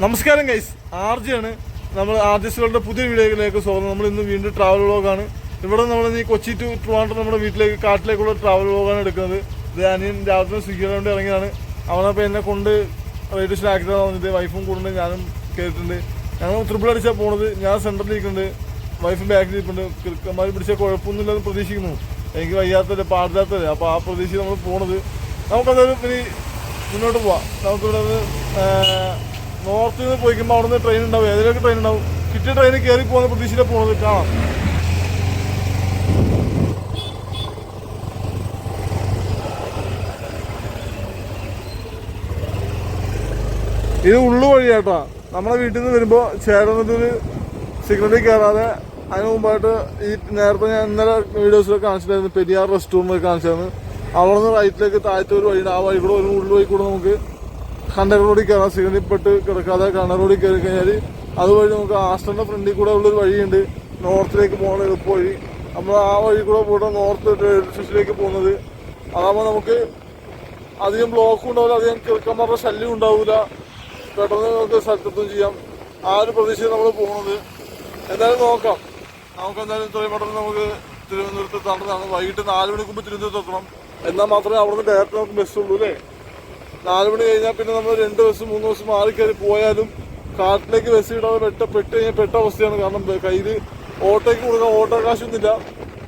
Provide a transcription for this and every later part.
നമസ്കാരം ഗൈസ്, ആർജിയാണ്. നമ്മൾ ആർജിസ്റ്റുകളുടെ പുതിയ വീഡിയോയിലേക്ക് സ്വാഗതം. നമ്മൾ ഇന്ന് വീണ്ടും ട്രാവൽ വ്ലോഗാണ്. ഇവിടെ നമ്മൾ ഈ കൊച്ചി ടു ട്രിവാൻഡ്രം നമ്മുടെ വീട്ടിലേക്ക് കാട്ടിലേക്കുള്ള ട്രാവൽ വ്ലോഗാണ് എടുക്കുന്നത്. ഇത് അനിയൻ രാവിലെ സ്വിഗ്ഗിയുടെ വേണ്ടി ഇറങ്ങിയതാണ്. അവനപ്പോൾ എന്നെ കൊണ്ട് റേഡിയോ സ്റ്റേഷൻ ആക്കിയിട്ടാണ് വന്നിട്ട്. വൈഫും കൂടുണ്ട്, ഞാനും കയറിയിട്ടുണ്ട്. ഞങ്ങൾ ട്രിപ്പിൾ അടിച്ചാൽ പോണത്. ഞാൻ സെൻറ്ററിൽ ഇരിക്കുന്നുണ്ട്, വൈഫും ബാക്കിൽ ഇരിപ്പുണ്ട്. കിറുക്കന്മാർ പിടിച്ചാൽ കുഴപ്പമൊന്നുമില്ലെന്ന് പ്രതീക്ഷിക്കുന്നു. എനിക്ക് വയ്യാത്തല്ലേ, പാടില്ലാത്തല്ലേ. അപ്പോൾ ആ പ്രതീക്ഷ നമ്മൾ പോണത്. നമുക്കതൊരു ഇനി മുന്നോട്ട് പോവാം. നമുക്കിവിടെ നോർത്തിൽ നിന്ന് പോയിക്കുമ്പോൾ അവിടെ നിന്ന് ട്രെയിൻ ഉണ്ടാവും, ഏതിലൊക്കെ ട്രെയിൻ ഉണ്ടാവും. കിട്ടിയ ട്രെയിനിൽ കയറി പോകുന്ന പ്രതീക്ഷയിലാണ് പോകുന്നത്. കാണാം. ഇത് ഉള്ളു വഴിയാട്ടോ. നമ്മുടെ വീട്ടിൽ നിന്ന് വരുമ്പോൾ ചേർന്നിട്ടൊരു സിഗ്നലിൽ കയറാതെ അതിന് മുമ്പായിട്ട് ഈ നേരത്തെ ഞാൻ ഇന്നലെ വീഡിയോസിലൊക്കെ കാണിച്ചിട്ടായിരുന്നു, പെരിയാർ റെസ്റ്റോറൻറ്റ് കാണിച്ചായിരുന്നു. അവിടെ നിന്ന് റൈറ്റിലേക്ക് താഴത്തെ ഒരു വഴിയുണ്ട്. ആ വഴി കൂടെ ഒരു ഉള്ളു വഴി കൂടെ നമുക്ക് കണ്ടർ റോഡിൽ കയറാം. സിഗ്നലിൽ പെട്ട് കിടക്കാതെ കണ്ടർ റോഡിൽ കയറി കഴിഞ്ഞാൽ അതുവഴി നമുക്ക് ആസ്റ്ററിന്റെ ഫ്രണ്ടിൽ കൂടെ ഉള്ളൊരു വഴിയുണ്ട്, നോർത്തിലേക്ക് പോകുന്ന എളുപ്പ വഴി. നമ്മൾ ആ വഴി കൂടെ പോയിട്ട് നോർത്ത് റെയിൽവേ സ്റ്റേഷനിലേക്ക് പോകുന്നത്. അതാകുമ്പോൾ നമുക്ക് അധികം ബ്ലോക്കും ഉണ്ടാവില്ല, അധികം കിറുക്കന്മാരുടെ ശല്യം ഉണ്ടാവില്ല, പെട്ടെന്ന് നമുക്ക് സ്ഥലത്തെത്തും ചെയ്യാം. ആ ഒരു പ്രതീക്ഷയിൽ നമ്മൾ പോകുന്നത്. എന്തായാലും നോക്കാം. നമുക്ക് എന്തായാലും ഇത്രയും പെട്ടെന്ന് നമുക്ക് തിരുവനന്തപുരത്ത് എത്താണ്ടതാണ്. വൈകിട്ട് 4 മണിക്ക് മുമ്പ് തിരുവനന്തപുരത്ത് എത്തണം. എന്നാൽ മാത്രമേ അവിടെ നിന്ന് ഡയറക്റ്റ് നമുക്ക് ബസ്സുള്ളൂ അല്ലേ. 4 മണി കഴിഞ്ഞാൽ പിന്നെ നമ്മൾ 2 ബസ് 3 ബസ് മാറി കയറി പോയാലും കാട്ടിലേക്ക് ബസ് ഇടാതെ പെട്ട് കഴിഞ്ഞാൽ പെട്ട അവസ്ഥയാണ്. കാരണം കയ്യിൽ ഓട്ടോയ്ക്ക് കൊടുക്കാൻ ഓട്ടോ കാശൊന്നുമില്ല,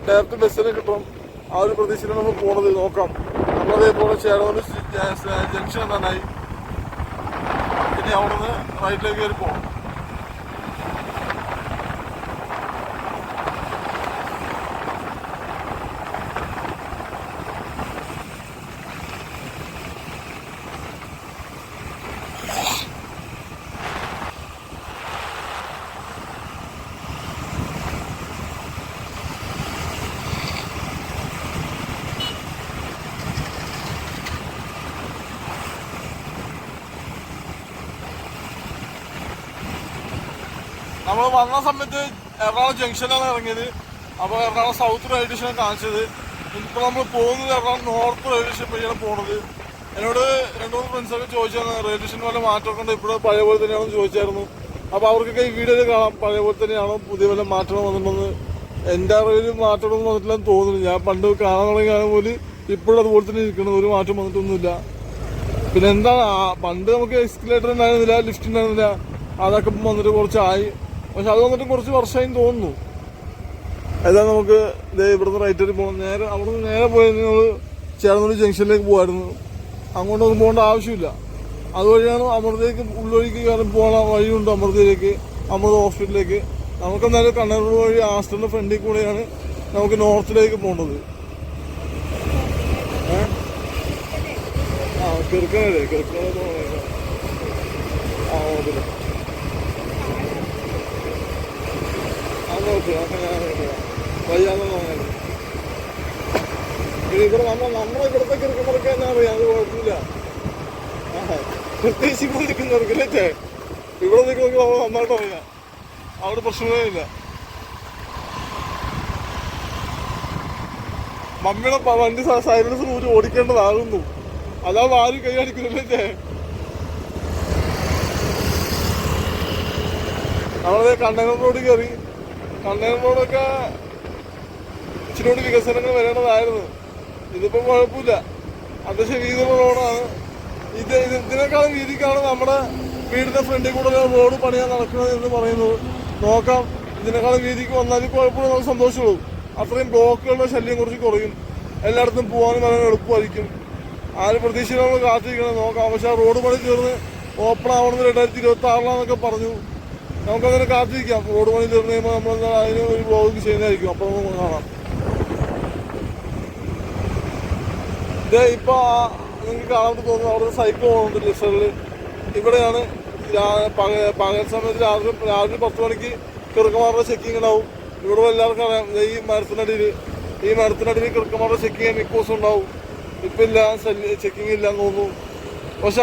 ഡയറക്റ്റ് ബസ്സിനെ കിട്ടണം. ആ ഒരു പ്രതീക്ഷയിലാണ് നമ്മൾ പോണത്. നോക്കാം. നമ്മളതേപോലെ ചേർന്ന് ജംഗ്ഷൻ എത്താനായി. പിന്നെ അവിടെ നിന്ന് റൈറ്റിലേക്ക് കയറി പോകണം. നമ്മൾ വന്ന സമയത്ത് എറണാകുളം ജംഗ്ഷനിലാണ് ഇറങ്ങിയത്. അപ്പോൾ എറണാകുളം സൗത്ത് റെയിൽവേ സ്റ്റേഷനാണ് കാണിച്ചത്. ഇപ്പോൾ നമ്മൾ പോകുന്നത് എറണാകുളം നോർത്ത് റെയിൽവേ സ്റ്റേഷൻ വഴിയാണ് പോകുന്നത്. എന്നോട് 2-3 ഫ്രണ്ട്സൊക്കെ ചോദിച്ചാൽ റെയിൽവേ സ്റ്റേഷൻ വല്ല മാറ്റമൊക്കെ ഉണ്ട്, ഇപ്പോഴും പഴയ പോലെ തന്നെയാണെന്ന് ചോദിച്ചായിരുന്നു. അപ്പോൾ അവർക്കൊക്കെ ഈ വീഡിയോയിൽ കാണാം പഴയ പോലെ തന്നെയാണോ, പുതിയ വല്ല മാറ്റം വന്നിട്ടുണ്ടെന്ന്. എൻ്റെ അറിവിൽ മാറ്റമൊന്നും വന്നിട്ടില്ലെന്ന് തോന്നുന്നു. ഞാൻ പണ്ട് കാണാൻ തുടങ്ങിയ കാലം പോലും ഇപ്പോഴും അതുപോലെ തന്നെ ഇരിക്കുന്നത്, ഒരു മാറ്റം വന്നിട്ടൊന്നുമില്ല. പിന്നെ എന്താണ്, പണ്ട് നമുക്ക് എസ്കലേറ്റർ ഉണ്ടായിരുന്നില്ല, ലിഫ്റ്റ് ഉണ്ടായിരുന്നില്ല. അതൊക്കെ വന്നിട്ട് കുറച്ചായി. പക്ഷെ അത് വന്നിട്ട് കുറച്ച് വർഷമായി തോന്നുന്നു. ഏതായാലും നമുക്ക് ഇവിടുന്ന് റൈറ്റിൽ പോകണം. നേരെ അവിടുന്ന് നേരെ പോയി നമ്മൾ ചേർന്നൊരു ജംഗ്ഷനിലേക്ക് പോകുമായിരുന്നു. അങ്ങോട്ടൊന്നും പോകേണ്ട ആവശ്യമില്ല. അതുവഴിയാണ് അമൃതയിലേക്ക് ഉള്ളൊഴിക്ക് കയറി പോകാൻ വഴിയുണ്ട്. അമൃതയിലേക്ക്, അമൃത ഹോസ്പിറ്റലിലേക്ക്. നമുക്കെന്തായാലും കണ്ണൂർ വഴി ആസ്റ്ററിന്റെ ഫ്രണ്ടിൽ കൂടെയാണ് നമുക്ക് നോർത്തിലേക്ക് പോകേണ്ടത്. കിറുക്കനല്ലേ, കിറുക്കനെ ഓക്കെ. വയ്യാന്ന് തോന്നുന്നത്. ഇവിടെ നമ്മളെ ഇവിടുത്തെ കിറുക്കന്മാർക്ക് തന്നെ അറിയാം, അത് കുഴപ്പമില്ല. പ്രത്യേകിച്ച് ഇവിടെ നിൽക്കുന്നവർക്കല്ലേ, ഇവിടെ നിൽക്കുന്നവർക്ക് നമ്മൾ നന്നായിട്ട് അറിയാം, അവിടെ പ്രശ്നമേ ഇല്ല. മമ്മിയുടെ വണ്ടി സൈലൻസ് ഊരി ഓടിക്കേണ്ടതാകുന്നു, അതാവുമ്പോൾ ആരും കൈ അടിക്കുന്നില്ലേ. നമ്മളത് കണ്ടെയ്നർ റോഡ് കയറി. കണ്ടെയ്നർ റോഡൊക്കെ ഇച്ചിരി കൂടി വികസനങ്ങൾ വരേണ്ടതായിരുന്നു. ഇതിപ്പോൾ കുഴപ്പമില്ല, അത്യാവശ്യം വീതിയുള്ള റോഡാണ്. ഇതിനേക്കാളും വീതിക്കാണ് നമ്മുടെ വീടിന്റെ ഫ്രണ്ടിൽ കൂടെ റോഡ് പണിയാൻ നടക്കുന്നത് എന്ന് പറയുന്നത്. നോക്കാം, ഇതിനേക്കാളും വീതിക്ക് വന്നാലും കുഴപ്പമില്ല, നമുക്ക് സന്തോഷമുള്ളൂ. അത്രയും ബ്ലോക്കുകളുടെ ശല്യം കുറച്ച് കുറയും, എല്ലായിടത്തും പോകാനും വളരെ എളുപ്പമായിരിക്കും. ആ ഒരു പ്രതീക്ഷയിൽ നമ്മൾ കാത്തിരിക്കണം. നോക്കാം. പക്ഷെ ആ റോഡ് പണി തീർന്ന് ഓപ്പൺ ആവണമെന്ന് 2026 പറഞ്ഞു. നമുക്കങ്ങനെ കാത്തിരിക്കാം. റോഡ് പണി തീർന്നു കഴിയുമ്പോൾ നമ്മൾ അതിന് ഒരു ബ്ലോഗ് ചെയ്യുന്നതായിരിക്കും. അപ്പോൾ നമുക്ക് കാണാം. ഇത് ഇപ്പോൾ നിങ്ങൾക്ക് കാണാൻ തോന്നുന്നു, അവിടെ സൈക്കിൾ പോകുന്നുണ്ട് ലിസ്റ്ററിൽ. ഇവിടെയാണ് പകൽ സമയത്ത് രാവിലെ 10 മണിക്ക് കിറുക്കന്മാരുടെ ചെക്കിങ് ഉണ്ടാവും. ഇവിടെ എല്ലാവർക്കും അറിയാം. ഈ മരത്തിനടിയിൽ കിറുക്കന്മാരുടെ ചെക്കിങ് മിക്ക ദിവസം ഉണ്ടാവും. ഇപ്പം ഇല്ല, ചെക്കിങ് ഇല്ലാന്ന് തോന്നുന്നു. പക്ഷെ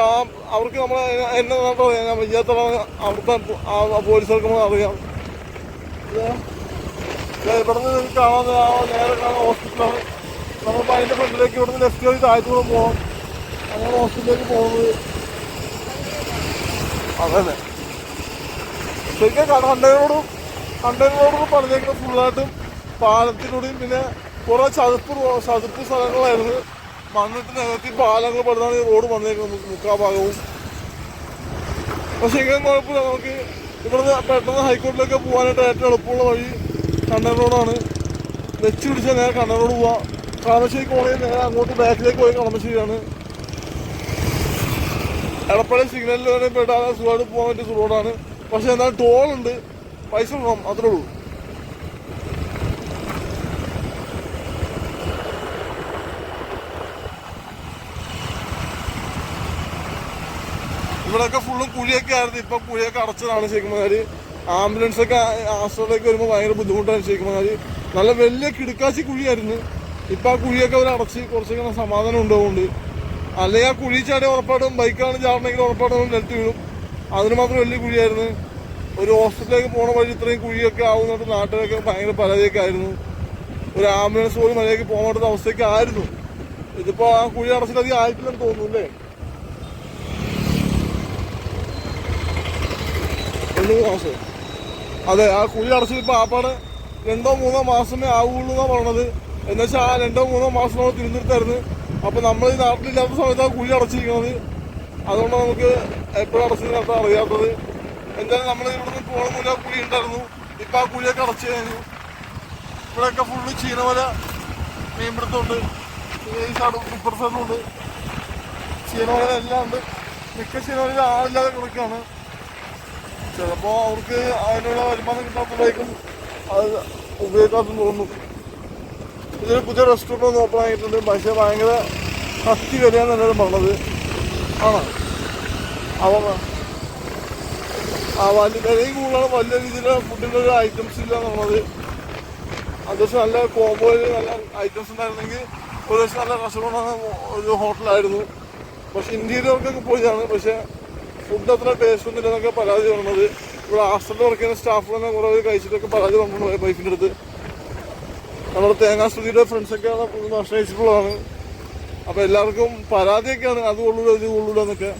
അവർക്ക് നമ്മളെ എന്നെ നന്നായിട്ട് അറിയാം. ഞാൻ വയ്യാത്ത അവിടുത്തെ പോലീസുകൾക്ക് അറിയാം. ഇവിടെ നിന്ന് കാണാൻ നേരെ കാണാൻ ഹോസ്പിറ്റലാണ്. നമ്മളിപ്പോൾ അതിൻ്റെ ഫ്രണ്ടിലേക്ക് ഇവിടുന്ന് ലെഫ്റ്റ് വഴി താഴത്തൂടെ പോകണം. അങ്ങനെ ഹോസ്പിറ്റലിലേക്ക് പോകുന്നത്. അതല്ലേ ശരിക്കും കണ്ടെയ്നറോടും പറഞ്ഞേക്കുന്നത് ഫുള്ളായിട്ടും പാലത്തിലൂടെയും പിന്നെ കുറെ ചതുപ്പ് സ്ഥലങ്ങളായിരുന്നു. മണ്ണിട്ട് നികത്തി പാലങ്ങൾ പെടുന്നതാണ് ഈ റോഡ് വന്നേക്കുന്നത് മുക്കാ ഭാഗവും. പക്ഷെ എങ്കിലും കുഴപ്പമില്ല, നമുക്ക് ഇവിടുന്ന് പെട്ടെന്ന് ഹൈക്കോർട്ടിലേക്ക് പോകാനായിട്ട് ഏറ്റവും എളുപ്പമുള്ള വഴി കണ്ടെയ്നർ റോഡാണ്. വെച്ച് പിടിച്ചാൽ നേരെ കണ്ടെയ്നർ റോഡ് പോവാം. കളമശ്ശേരി കോളേജിൽ നേരെ അങ്ങോട്ട് ബാക്കിലേക്ക് പോയി കളമശ്ശേരിയാണ്. എടപ്പള്ളി സിഗ്നലിൽ വരെ പെട്ടാൽ സുഖമായിട്ട് പോകാൻ പറ്റിയ റോഡാണ്. പക്ഷെ എന്നാൽ ടോളുണ്ട്, പൈസ ഇടണം, അത്രേ ഉള്ളൂ. ഇവിടെയൊക്കെ ഫുള്ളും കുഴിയൊക്കെ ആയിരുന്നു. ഇപ്പം കുഴിയൊക്കെ അടച്ചതാണ് ശരിക്കും. ആംബുലൻസൊക്കെ ആശ്രയിലേക്ക് വരുമ്പോൾ ഭയങ്കര ബുദ്ധിമുട്ടാണ് ശരിക്കും. നല്ല വലിയ കിടുക്കാച്ചി കുഴിയായിരുന്നു. ഇപ്പം ആ കുഴിയൊക്കെ അവർ അടച്ച് കുറച്ചൊക്കെ സമാധാനം ഉണ്ടാവുന്നുണ്ട്. അല്ലെങ്കിൽ ആ കുഴി ചാടി ഉറപ്പായിട്ടും ബൈക്കാണ് ചാടണമെങ്കിൽ ഉറപ്പായിട്ടും നിലത്ത് വീഴും. അതിന് മാത്രം വലിയ കുഴിയായിരുന്നു. ഒരു ഹോസ്പിറ്റലിലേക്ക് പോണ വഴി ഇത്രയും കുഴിയൊക്കെ ആവുന്നിട്ട് നാട്ടുകാരൊക്കെ ഭയങ്കര പരാതിയൊക്കെ ആയിരുന്നു. ഒരു ആംബുലൻസ് പോലും മര്യാദയ്ക്ക് പോകാൻ പറ്റുന്ന അവസ്ഥയൊക്കെ ആയിരുന്നു. ഇതിപ്പോൾ ആ കുഴി അടച്ചിട്ടധികം ആയിട്ടില്ലെന്ന് തോന്നുന്നു അല്ലേ? 2 മാസം. അതെ, ആ കുഴി അടച്ചിട്ട് ഇപ്പം ആപ്പാടെ 2-3 മാസമേ ആവുള്ളൂ എന്നാണ് പറഞ്ഞത്. എന്നുവെച്ചാൽ ആ 2-3 മാസം നമ്മൾ തിരുവനന്തപുരത്തായിരുന്നു. അപ്പം നമ്മൾ ഈ നാട്ടിലില്ലാത്ത സമയത്താണ് കുഴി അടച്ചിരിക്കുന്നത്. അതുകൊണ്ട് നമുക്ക് എപ്പോഴും അടച്ചതിനകത്ത് അറിയാത്തത്. എന്തായാലും നമ്മൾ ഇവിടുന്ന് പോകണ മുന്നേ കുഴി ഉണ്ടായിരുന്നു. ഇപ്പം ആ കുഴിയൊക്കെ അടച്ചു കഴിഞ്ഞു. ഇവിടെയൊക്കെ ഫുള്ള് ചീനവല മീൻപിടുത്തമുണ്ട്. ഈ ഇപ്പുറ സൈഡിലുണ്ട് ചീനവല എല്ലാം ഉണ്ട്. മിക്ക ചീനവല ആളില്ലാതെ കിടക്കുകയാണ്. ചിലപ്പോൾ അവർക്ക് അതിനുള്ള വരുമാനം കിട്ടാത്തതായിരിക്കും അത് ഉപയോഗിക്കാമെന്ന് തോന്നുന്നു. ഇതൊരു പുതിയ റെസ്റ്റോറൻറ്റ് ഒന്ന് ഓപ്പൺ ആയിട്ടുണ്ട്. പക്ഷേ ഭയങ്കര കത്തി വരികയെന്ന് എല്ലാവരും പറഞ്ഞത് ആണ്. വലിയ വിലയും കൂടുതലാണ്. വലിയ രീതിയിലുള്ള ഫുഡിൻ്റെ ഒരു ഐറ്റംസ് ഇല്ല എന്നുള്ളത്. അത്യാവശ്യം നല്ല കോമ്പോയിൽ നല്ല ഐറ്റംസ് ഉണ്ടായിരുന്നെങ്കിൽ ഒരു ദിവസം നല്ല റെസ്റ്റോറൻറ്റ് ഒരു ഹോട്ടലായിരുന്നു. പക്ഷെ ഇന്ത്യയിലൊക്കെ പോയതാണ്. പക്ഷേ ഫുഡ് അത്ര ടേസ്റ്റ് ഒന്നുമില്ല എന്നൊക്കെ പരാതി പറഞ്ഞത്. ഇവിടെ ഹാസ്റ്റലിൽ വർക്ക് ചെയ്യുന്ന സ്റ്റാഫ് തന്നെ കുറേ കഴിച്ചിട്ടൊക്കെ പരാതി പറഞ്ഞു വൈഫിൻ്റെ അടുത്ത്. നമ്മുടെ തേങ്ങാശ്രുതിയുടെ ഫ്രണ്ട്സൊക്കെയാണ് ഭക്ഷണം കഴിച്ചിട്ടുള്ളതാണ്. അപ്പോൾ എല്ലാവർക്കും പരാതിയൊക്കെയാണ്, അത് കൊള്ളൂല ഇത് കൊള്ളൂല എന്നൊക്കെ.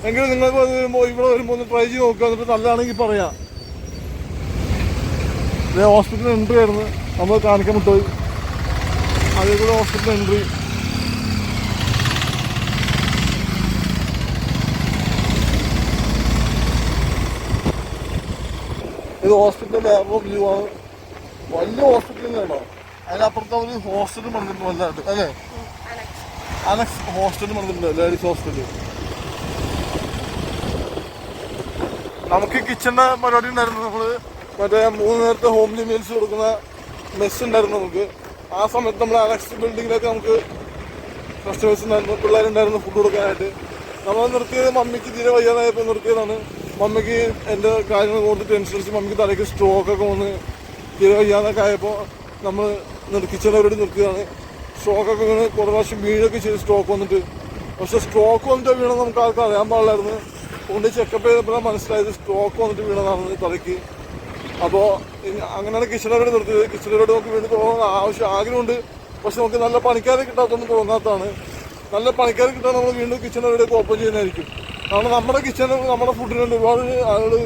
എങ്കിലും നിങ്ങൾക്ക് ഇവിടെ വരുമ്പോൾ ഒന്ന് ട്രൈ ചെയ്ത് നോക്കുക. എന്നിട്ട് നല്ലതാണെങ്കിൽ പറയാം. ഹോസ്പിറ്റൽ എൻട്രി ആയിരുന്നു, നമ്മൾ കാണിക്കാൻ വിട്ടുപോയി. അതേ കൂടെ ഹോസ്പിറ്റൽ എൻട്രി. ഇത് ഹോസ്പിറ്റലിൻ്റെ വ്യൂ ആണ്. വലിയ ഹോസ്പിറ്റലിൽ നിന്നാണോ? അതിനപ്പുറത്ത് അവർ ഹോസ്റ്റലും പണിതിട്ടുണ്ട് വലുതായിട്ട് അല്ലേ? അനക്സ് ഹോസ്റ്റലും പണിതിട്ടുണ്ട്, ലേഡീസ് ഹോസ്റ്റല്. നമുക്ക് കിച്ചണിൻ്റെ പരിപാടി ഉണ്ടായിരുന്നു. നമ്മൾ മറ്റേ 3 നേരത്തെ ഹോംലി മീൽസ് കൊടുക്കുന്ന മെസ് ഉണ്ടായിരുന്നു നമുക്ക്. ആ സമയത്ത് നമ്മൾ അനക്സ് ബിൽഡിങ്ങിലൊക്കെ നമുക്ക് കസ്റ്റമേഴ്സ് ഉണ്ടായിരുന്നു, പിള്ളേരുണ്ടായിരുന്നു ഫുഡ് കൊടുക്കാനായിട്ട്. നമ്മൾ നിർത്തിയത് മമ്മിക്ക് തീരെ വയ്യാതായപ്പോൾ നിർത്തിയതാണ്. മമ്മിക്ക് എൻ്റെ കാര്യങ്ങൾ കൊടുത്ത് ടെൻഷൻ അടിച്ച് മമ്മിക്ക് തലയ്ക്ക് സ്ട്രോക്കൊക്കെ വന്ന് തീരെ വയ്യാതൊക്കെ ആയപ്പോൾ നമ്മൾ കിച്ചണവരോട് നിർത്തിയതാണ്. സ്ട്രോക്കൊക്കെ വീണ് കുറേ പ്രാവശ്യം വീഴൊക്കെ ചെയ്ത് സ്ട്രോക്ക് വന്നിട്ട്. പക്ഷേ സ്ട്രോക്ക് വന്നിട്ട് വീണെന്ന് നമുക്ക് ആർക്കും അറിയാൻ പാടില്ലായിരുന്നു. കൊണ്ട് ചെക്കപ്പ് ചെയ്തപ്പോഴാണ് മനസ്സിലായത് സ്ട്രോക്ക് വന്നിട്ട് വീണതാണ് തലയ്ക്ക്. അപ്പോൾ അങ്ങനെയാണ് കിച്ചണവരോട് നിർത്തിയത്. കിച്ചണവരോട് നമുക്ക് വീണ്ടും തോന്നുന്ന ആഗ്രഹമുണ്ട്. പക്ഷെ നമുക്ക് നല്ല പണിക്കാരെ കിട്ടാത്തൊന്നും തോന്നാത്തതാണ്. നല്ല പണിക്കാരെ കിട്ടാൻ നമ്മൾ വീണ്ടും കിച്ചണവരോടൊക്കെ ഓപ്പൺ ചെയ്യുന്നതായിരിക്കും. കാരണം നമ്മുടെ കിച്ചണിൽ നമ്മുടെ ഫുഡിന് വേണ്ടി ഒരുപാട് ആളുകൾ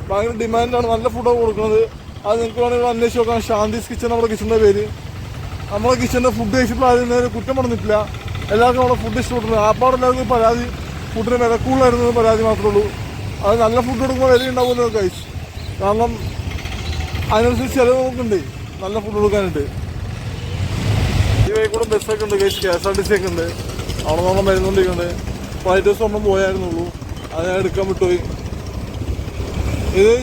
ഭയങ്കര ഡിമാൻഡാണ്. നല്ല ഫുഡാണ് കൊടുക്കുന്നത്. അത് നിങ്ങൾക്ക് വേണമെങ്കിൽ അന്വേഷിച്ച് നോക്കാം. ശാന്തിസ് കിച്ചൺ നമ്മുടെ കിച്ചണിൻ്റെ പേര്. നമ്മുടെ കിച്ചണിൻ്റെ ഫുഡ് കഴിച്ചപ്പോൾ അതിന് കുറ്റം പറഞ്ഞിട്ടില്ല. എല്ലാവർക്കും നമ്മുടെ ഫുഡ് ഇഷ്ടപ്പെട്ടു. ആപ്പാട് എല്ലാവർക്കും പരാതി ഫുഡിന് വില കൂടുതലായിരുന്നു പരാതി മാത്രമേ ഉള്ളൂ. അത് നല്ല ഫുഡ് കൊടുക്കുമ്പോൾ വില ഉണ്ടാവുമല്ലോ കഴിച്ച്. കാരണം അതിനനുസരിച്ച് ചിലവ് നോക്കുന്നുണ്ട് നല്ല ഫുഡ് കൊടുക്കാനുണ്ട്. ഈ വഴി കൂടെ ബസ്സൊക്കെ ഉണ്ട് കഴിച്ച്. KSRTC ഒക്കെ ഉണ്ട്. അവിടെ നമ്മൾ മരുന്നുകൊണ്ടിരിക്കുന്നുണ്ട്. ഫ്ലൈറ്റ് ബസ് ഒന്നും പോയായിരുന്നുള്ളൂ, അത് ഞാൻ എടുക്കാൻ വിട്ടുപോയി. ഇത്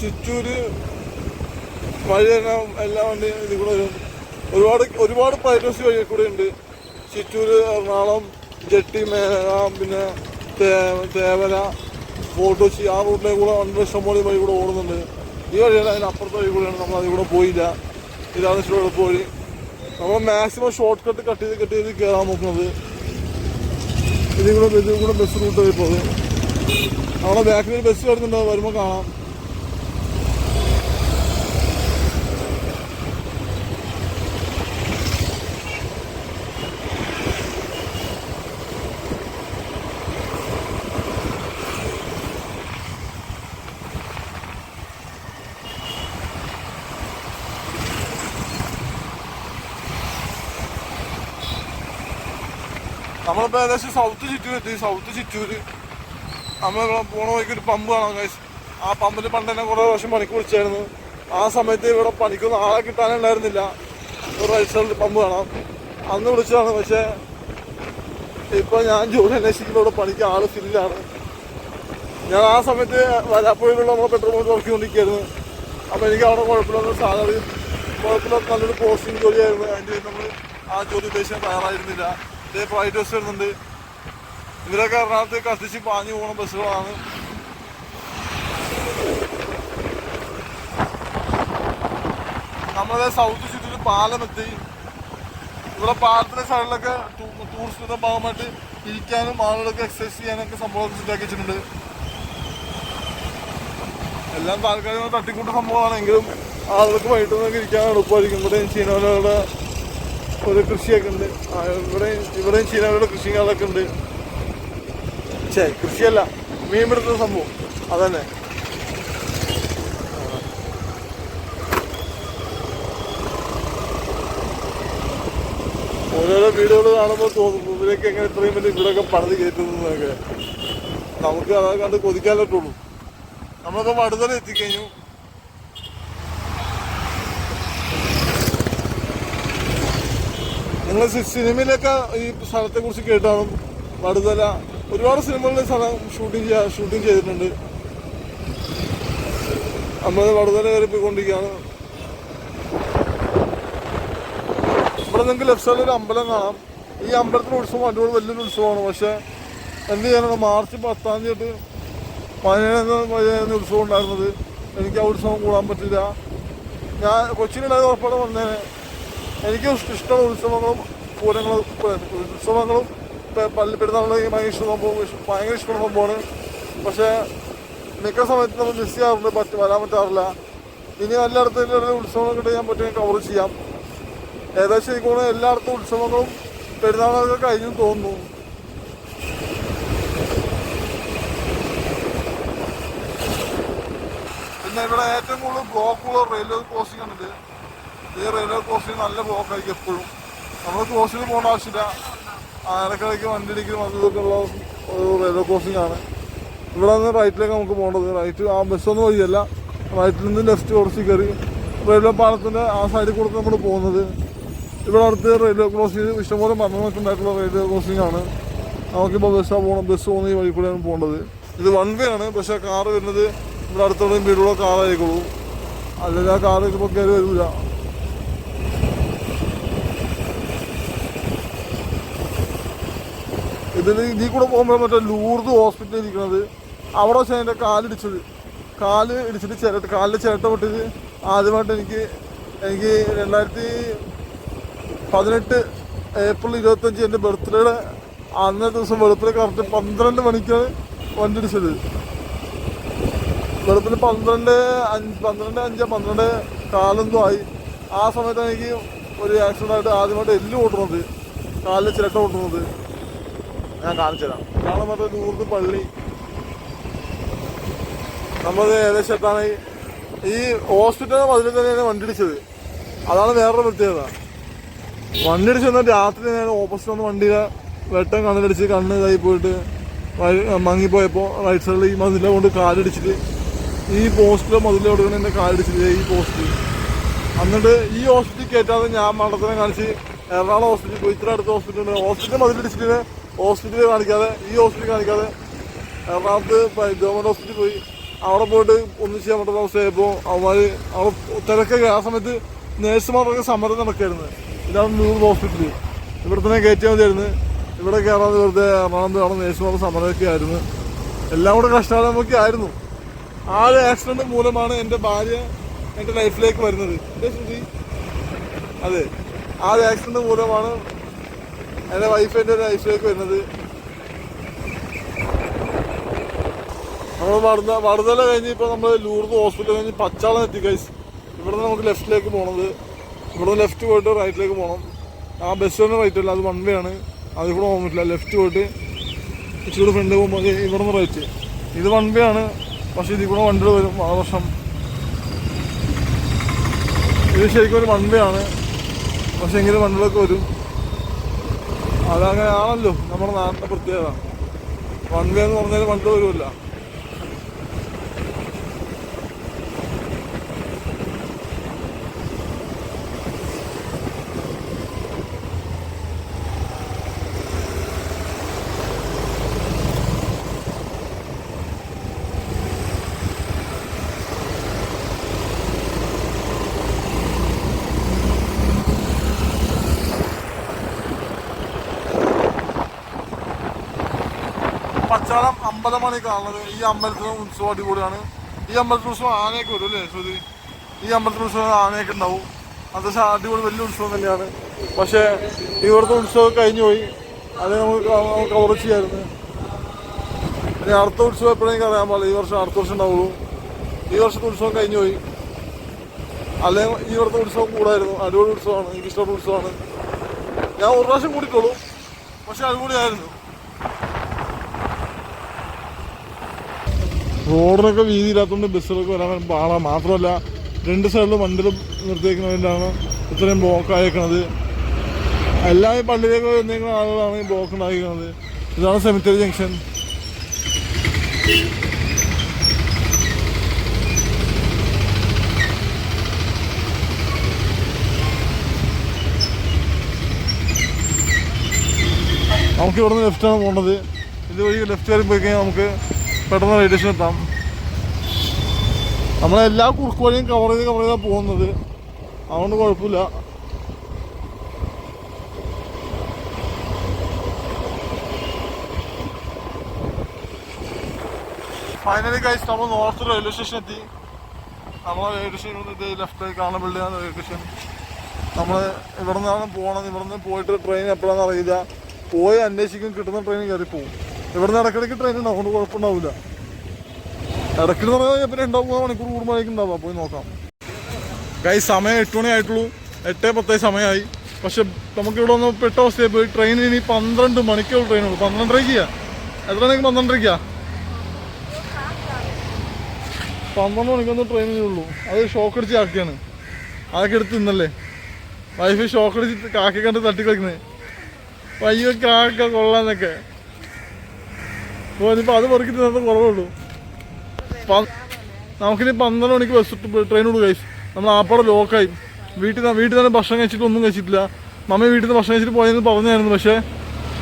ചിറ്റൂര് വഴി തന്നെ എല്ലാ വണ്ടിയും ഇതിൽ കൂടെ വരും. ഒരുപാട് ഫ്ലൈറ്റ് ബസ് വഴി കൂടെ ഉണ്ട്. ചിറ്റൂര്, എറണാകുളം, ജെട്ടി, മേലാം, പിന്നെ തേവല, ഫോർട്ട് കൊച്ചി, ആ റൂട്ടിലേക്ക് കൂടെ 1 ലക്ഷം പോലെ വഴി കൂടെ ഓടുന്നുണ്ട്. ഈ വഴിയല്ല, അതിനപ്പുറത്തെ വഴി കൂടെയാണ്. നമ്മൾ അതിൽ കൂടെ പോയില്ല. ഇതാണ് ഇഷ്ടം എളുപ്പ വഴി. നമ്മൾ മാക്സിമം ഷോർട്ട് കട്ട് കട്ട് ചെയ്ത് കയറാൻ നോക്കുന്നത്. ഇതിൽ കൂടെ ബസ് റൂട്ട് വഴി പോകുന്നത്. നമ്മുടെ ബാക്കിൽ ബസ് വരുന്നുണ്ട്, വരുമ്പോൾ കാണാം. നമ്മളിപ്പോൾ ഏകദേശം സൗത്ത് ചിറ്റൂർ എത്തി. സൗത്ത് ചിറ്റൂര് നമ്മളിവിടെ പോണ വഴിക്ക് ഒരു പമ്പ് കാണാം ഗൈസ്. ആ പമ്പിൽ പണ്ട് തന്നെ കുറേ പ്രാവശ്യം പണിക്ക് വിളിച്ചായിരുന്നു. ആ സമയത്ത് ഇവിടെ പണിക്കൊന്നും ആളെ കിട്ടാനുണ്ടായിരുന്നില്ല. ഒരു റൈറ്റ് സൈഡിൽ പമ്പ് കാണാം. അന്ന് വിളിച്ചതാണ്. പക്ഷേ ഇപ്പോൾ ഞാൻ ജോലി അന്വേഷിക്കുമ്പോൾ ഇവിടെ പണിക്ക് ആൾ ഫില്ലാണ്. ഞാൻ ആ സമയത്ത് വരാപ്പുഴയിലുള്ള നമ്മൾ പെട്രോൾ പമ്പ് വർക്കിക്കൊണ്ടിരിക്കുകയായിരുന്നു. അപ്പോൾ എനിക്ക് അവിടെ കുഴപ്പമില്ലാത്ത സാലറി, കുഴപ്പമില്ലാത്ത നല്ലൊരു പോസ്റ്റിംഗ് ജോലിയായിരുന്നു. അതിൻ്റെ നമ്മൾ ആ ജോലി ഉദ്ദേശിക്കാൻ തയ്യാറായിരുന്നില്ല. ഇതേ പ്രൈവറ്റ് ബസ് വരുന്നുണ്ട്. ഇവരൊക്കെ എറണാകുളത്തേക്ക് കത്തിച്ച് പാഞ്ഞു പോകുന്ന ബസ്സുകളാണ്. നമ്മളെ സൗത്ത് സിറ്റിയിൽ പാലമെത്തി. ഇവിടെ പാലത്തിന്റെ സൈഡിലൊക്കെ ടൂറിസ്റ്റിന്റെ ഭാഗമായിട്ട് ഇരിക്കാനും ആളുകൾക്ക് എക്സസൈസ് ചെയ്യാനൊക്കെ സംഭവം സെറ്റാക്കി വെച്ചിട്ടുണ്ട്. എല്ലാം താൽക്കാലികമായി തട്ടിക്കൂട്ട സംഭവമാണെങ്കിലും ആളുകൾക്ക് വൈകിട്ടൊക്കെ ഇരിക്കാൻ എളുപ്പമായിരിക്കും. ഇവിടെയും ചീനവലകളുടെ ഒരു കൃഷിയൊക്കെ ഉണ്ട്. ഇവിടെയും ചീനവലയുടെ കൃഷികളൊക്കെ ഉണ്ട്. കൃഷിയല്ല, മീൻ പിടുത്തുന്ന സംഭവം അതന്നെ. ഓരോരോ വീടുകൾ കാണുമ്പോൾ തോന്നും ഇവരൊക്കെ എങ്ങനെ ഇത്രയും വലിയ വീടൊക്കെ പണിത് കയറ്റുന്നതൊക്കെ. നമുക്ക് അതൊക്കെ കണ്ട് കൊതിക്കാനിട്ടുള്ളൂ. നമ്മളൊക്കെ വടുതല എത്തിക്കഴിഞ്ഞു. നിങ്ങൾ സിനിമയിലൊക്കെ ഈ സ്ഥലത്തെ കുറിച്ച് കേട്ടാണ്. വടുതല ഒരുപാട് സിനിമകളിൽ സ്ഥലം ഷൂട്ടിങ് ചെയ്തിട്ടുണ്ട്. നമ്മൾ വടുതല കയറി പോയിക്കൊണ്ടിരിക്കുകയാണ്. ഇവിടെ നിങ്ങൾക്ക് ലെഫ്റ്റ് സൈഡിൽ ഒരു അമ്പലം കാണാം. ഈ അമ്പലത്തിൻ്റെ ഉത്സവം അടിപൊളി വലിയൊരു ഉത്സവമാണ്. പക്ഷേ എന്ത് ചെയ്യാനാണ്, മാർച്ച് 10-ാം തീയതി 17 ഉത്സവം ഉണ്ടായിരുന്നത്. എനിക്ക് ആ ഉത്സവം കൂടാൻ പറ്റില്ല. ഞാൻ കൊച്ചിയിലുണ്ടായത് ഉറപ്പാടെ വന്നേനെ. എനിക്ക് ഇഷ്ടമുള്ള ഉത്സവങ്ങളും ഉത്സവങ്ങളും പള്ളി പെരുന്നാളും ഭയങ്കര ഇഷ്ടമുള്ള സംഭവമാണ്. പക്ഷേ മിക്ക സമയത്ത് നമ്മൾ മിസ് ചെയ്യാറുണ്ട്, വരാൻ പറ്റാറില്ല. ഇനി എല്ലായിടത്തും ഉത്സവങ്ങൾ കിട്ടി ഞാൻ പറ്റുമെങ്കിൽ കവർ ചെയ്യാം. ഏകദേശം എനിക്ക് എല്ലായിടത്തും ഉത്സവങ്ങളും പെരുന്നാളൊക്കെ കഴിഞ്ഞു തോന്നുന്നു. പിന്നെ ഇവിടെ ഏറ്റവും കൂടുതൽ ബ്ലോക്കുള്ള റെയിൽവേ ക്രോസിംഗ് ഉണ്ട്. ഈ റെയിൽവേ ക്രോസിംഗ് നല്ല ബ്ലോക്കായിരിക്കും എപ്പോഴും. നമ്മൾ ക്രോസിംഗ് പോകേണ്ട ആവശ്യമില്ല. ഇടയ്ക്കിടയ്ക്ക് വണ്ടി ഇടിക്കലും അതൊക്കെ ഉള്ള ഒരു റെയിൽവേ ക്രോസിംഗ് ആണ്. ഇവിടെ നിന്ന് റൈറ്റിലേക്ക് നമുക്ക് പോകേണ്ടത്. റൈറ്റ് ആ ബസ്സൊന്നും വഴിയല്ല, റൈറ്റിൽ നിന്ന് ലെഫ്റ്റ് കുറച്ച് കയറി റെയിൽവേ പാലത്തിൻ്റെ ആ സൈഡിൽ കൂടെ നമ്മൾ പോകുന്നത്. ഇവിടെ അടുത്ത് റെയിൽവേ ക്രോസിംഗ് ഇഷ്ടംപോലെ മരണമൊക്കെണ്ടായിട്ടുള്ള റെയിൽവേ ക്രോസിംഗ് ആണ്. നമുക്കിപ്പോൾ ബസ് പോകുന്ന ഈ വഴി കൂടെയാണ് പോകേണ്ടത്. ഇത് 1 വേ ആണ്. പക്ഷേ കാറ് വരുന്നത് ഇവിടെ അടുത്തുള്ള വീടുള്ള കാറായിരിക്കുള്ളൂ. അല്ലെങ്കിൽ ആ കാറ് ഇപ്പോൾ കയറി വരില്ല. ഇതിൽ കൂടെ പോകുമ്പോൾ മറ്റേ ലൂർദ് ഹോസ്പിറ്റലിൽ ഇരിക്കുന്നത്. അവിടെ വെച്ചാൽ എൻ്റെ കാല് ഇടിച്ചിട്ട് കാലിൽ ചിരട്ട പൊട്ടിയത് ആദ്യമായിട്ട് എനിക്ക് 2018 ഏപ്രിൽ 25 എൻ്റെ ബർത്ത്ഡേയുടെ അന്നത്തെ ദിവസം വെളുപ്പിന് കറക്റ്റ് 12 മണിക്കാണ് വണ്ടി ഇടിച്ചത്. വെളുപ്പിന് 12:05 കാലെന്തോ ആയി. ആ സമയത്താണ് എനിക്ക് ഒരു ആക്സിഡൻ്റ് ആയിട്ട് ആദ്യമായിട്ട് എല്ല് പൊട്ടുന്നത്, കാലിൽ ചിരട്ട പൊട്ടുന്നത്. ഞാൻ കാണിച്ചു തരാം. ഇതാണ് മറ്റേ ലൂർദ് പള്ളി. നമ്മൾ ഏകദേശം എത്താനായി. ഈ ഹോസ്പിറ്റലിൻ്റെ മതിലിൽ തന്നെയാണ് വണ്ടി ഇടിച്ചത്. അതാണ് വേറൊരു പ്രത്യേകത. വണ്ടി ഇടിച്ച് വന്നാൽ രാത്രി ഞാൻ ഓപ്പോസിറ്റ് വന്ന് വണ്ടിയുടെ വെട്ടം കണ്ണിലടിച്ച് കണ്ണ് ഇതായി പോയിട്ട് മങ്ങിപ്പോയപ്പോൾ റൈറ്റ് സൈഡിൽ ഈ മതിലെ കൊണ്ട് കാലിടിച്ചിട്ട് ഈ പോസ്റ്റിലെ മതിലെ കൊടുക്കുന്ന എൻ്റെ കാലിടിച്ചിട്ട് ഈ പോസ്റ്റ്. എന്നിട്ട് ഈ ഹോസ്പിറ്റലിൽ കയറ്റാതെ ഞാൻ മണ്ടത്തിനെ കാണിച്ച് എറണാകുളം ഹോസ്പിറ്റലിൽ പോയി. ഇത്ര അടുത്ത ഹോസ്പിറ്റലുണ്ട്. ഹോസ്പിറ്റലിൽ മതിലിടിച്ചിട്ട് ഹോസ്പിറ്റലിൽ കാണിക്കാതെ എറണാകുളത്ത് ഗവൺമെൻറ് ഹോസ്പിറ്റലിൽ പോയി. അവിടെ പോയിട്ട് ഒന്നും ചെയ്യാൻ പറ്റുന്ന അവസ്ഥയായപ്പോൾ അവന്മാർ അവിടെ തിരക്കൊക്കെ. ആ സമയത്ത് നേഴ്സുമാരൊക്കെ സമരം നടക്കുകയായിരുന്നു. ഇതാണ് ലൂർദ് ഹോസ്പിറ്റൽ. ഇവിടെ തന്നെ കയറ്റിയാൽ മതിയായിരുന്നു. ഇവിടെ കയറാതെ വെറുതെ എറണാകുളത്ത് അവിടെ നേഴ്സുമാരുടെ സമരമൊക്കെ ആയിരുന്നു. എല്ലാം കൂടെ കഷ്ടകാലമൊക്കെ ആയിരുന്നു. ആ ഒരു ആക്സിഡൻറ്റ് മൂലമാണ് എൻ്റെ ഭാര്യ എൻ്റെ ലൈഫിലേക്ക് വരുന്നത്. എൻ്റെ ശ്രുതി, അതെ, ആ ഒരു ആക്സിഡൻറ്റ് മൂലമാണ് എൻ്റെ വൈഫ് എൻ്റെ ലൈഫിലേക്ക് വരുന്നത്. നമ്മൾ വടുതല കഴിഞ്ഞ് ഇപ്പോൾ നമ്മൾ ലൂർദ് ഹോസ്പിറ്റൽ കഴിഞ്ഞ് പച്ചാളം എത്തി ഗൈസ്. ഇവിടെ നിന്ന് നമുക്ക് ലെഫ്റ്റിലേക്ക് പോകണത്. ഇവിടെ നിന്ന് ലെഫ്റ്റ് പോയിട്ട് റൈറ്റിലേക്ക് പോകണം. ആ ബസ് തന്നെ റൈറ്റ് അല്ല, അത് 1 വേ ആണ്. അതിൽ കൂടെ പോകാൻ പറ്റില്ല. ലെഫ്റ്റ് പോയിട്ട് ഇച്ചിരി ഫ്രണ്ട് പോകുമ്പോൾ ഇവിടെ നിന്ന് റൈറ്റ്. ഇത് 1 വേ ആണ്. പക്ഷേ ഇതിൽ കൂടെ വണ്ടികൾ വരും. ആ വർഷം ഇത് ശരിക്കും ഒരു 1 വേ ആണ്. പക്ഷേ എങ്കിലും വണ്ടികളൊക്കെ വരും. ആ അതങ്ങനെയാണല്ലോ നമ്മുടെ നാട്ടിലെ പ്രത്യേകത. വൺ വേ എന്ന് പറഞ്ഞാൽ വണ്ടി വരുമല്ല. പച്ചാളം അമ്പലമാണ് കാണുന്നത്. ഈ അമ്പലത്തിലെ ഉത്സവം അടിപൊളിയാണ്. ഈ അമ്പലത്തിൽ ഉത്സവം ആനയൊക്കെ വരും അല്ലേ ശ്രുതി? ഈ അമ്പലത്തിൽ ഉത്സവം ആനയൊക്കെ ഉണ്ടാവും. അത്യാവശ്യം അടിപൊളി വലിയ ഉത്സവം തന്നെയാണ്. പക്ഷേ ഇവിടുത്തെ ഉത്സവം കഴിഞ്ഞു പോയി. അത് നമുക്ക് കവർ ചെയ്യായിരുന്നു. ഇനി അടുത്ത ഉത്സവം എപ്പോഴെങ്കിലും അറിയാൻ പാടില്ല. ഈ വർഷം അടുത്ത വർഷം ഉണ്ടാവുള്ളൂ. ഈ വർഷത്തെ ഉത്സവം കഴിഞ്ഞു പോയി. അല്ലെങ്കിൽ ഈ ഇവിടുത്തെ ഉത്സവം കൂടായിരുന്നു. അടിപൊളി ഉത്സവമാണ്. എനിക്ക് ഇഷ്ടപ്പെട്ട ഉത്സവമാണ്. ഞാൻ ഒരു പ്രാവശ്യം കൂടിയിട്ടുള്ളൂ, പക്ഷെ അടിപൊളിയായിരുന്നു. റോഡിനൊക്കെ വീതിയില്ലാത്തതുകൊണ്ട് ബസ്സുകളൊക്കെ വരാൻ പാടാണ്. മാത്രമല്ല രണ്ട് സൈഡിലും വണ്ടികൾ നിർത്തിയേക്കുന്നതിൻ്റെയാണ് ഇത്രയും ബ്ലോക്ക് അയക്കുന്നത്. എല്ലാ ഈ പള്ളിയിലേക്ക് വരുന്നേക്കുന്ന ആളുകളാണ് ഈ ബ്ലോക്ക് ഉണ്ടായിരിക്കുന്നത്. ഇതാണ് സെമിത്തേരി ജംഗ്ഷൻ. നമുക്ക് ഇവിടുന്ന് ലെഫ്റ്റാണ് പോകേണ്ടത്. ഇതുവഴി ലെഫ്റ്റ് കയറി പോയി കഴിഞ്ഞാൽ നമുക്ക് പെട്ടെന്ന് റെയിൽവേ സ്റ്റേഷൻ എത്താം. നമ്മളെല്ലാ കുറുക്ക് വഴിയും കവർ ചെയ്താണ് പോകുന്നത്. അതുകൊണ്ട് കുഴപ്പമില്ല. ഫൈനലി കഴിച്ച് നമ്മൾ നോർത്ത് റെയിൽവേ സ്റ്റേഷൻ എത്തി. നമ്മളെ റെയിൽവേ സ്റ്റേഷൻ ലെഫ്റ്റ് കാണുന്ന ബിൽഡിങ്ങാണ് റെയിൽവേ സ്റ്റേഷൻ. നമ്മൾ ഇവിടെ നിന്നാണ് പോകണത്. ഇവിടെ നിന്ന് പോയിട്ട് ട്രെയിൻ എപ്പോഴാണെന്ന് അറിയില്ല. പോയി അന്വേഷിക്കും, കിട്ടുന്ന ട്രെയിൻ കയറി പോകും. ഇവിടുന്ന് ഇടയ്ക്കിടയ്ക്ക് ട്രെയിൻ ഉണ്ടാവും, അതുകൊണ്ട് കുഴപ്പമുണ്ടാവില്ല. ഇടയ്ക്കെന്ന് പറഞ്ഞാൽ പിന്നെ 2-3 മണിക്കൂർ കൂടുമ്പോഴേക്കും ഉണ്ടാവും. പോയി നോക്കാം. സമയം 8 മണി ആയിട്ടുള്ളൂ. 8:10 സമയമായി. പക്ഷെ നമുക്കിവിടെ ഒന്ന് പെട്ട അവസ്ഥയിൽ പോയി. ട്രെയിൻ ഇനി 12 മണിക്കുള്ള ട്രെയിനുള്ളൂ. 12:30 എത്ര മണിക്ക്? 12:30 12 മണിക്കൊന്നും ട്രെയിനിനുള്ളൂ. അത് ഷോക്ക് അടിച്ച് ആക്കിയാണ്. അതൊക്കെ എടുത്ത് ഇന്നല്ലേ വൈഫ് ഷോക്ക് അടിച്ച് കാക്കി കണ്ട് തട്ടി കളിക്കുന്നത്. വയ്യ കാക്ക കൊള്ളാന്നൊക്കെ. ഇപ്പോൾ അത് പെറുക്കി തിന്നത് കുറവുള്ളൂ. നമുക്കിനി 12 മണിക്ക് ബസ് ട്രെയിനോട് കഴിച്ചു. നമ്മൾ ആപ്പാടെ ലോക്കായി. വീട്ടിൽ തന്നെ ഭക്ഷണം കഴിച്ചിട്ട് ഒന്നും കഴിച്ചിട്ടില്ല. മമ്മി വീട്ടിൽ നിന്ന് ഭക്ഷണം കഴിച്ചിട്ട് പോയെന്ന് പറഞ്ഞായിരുന്നു. പക്ഷേ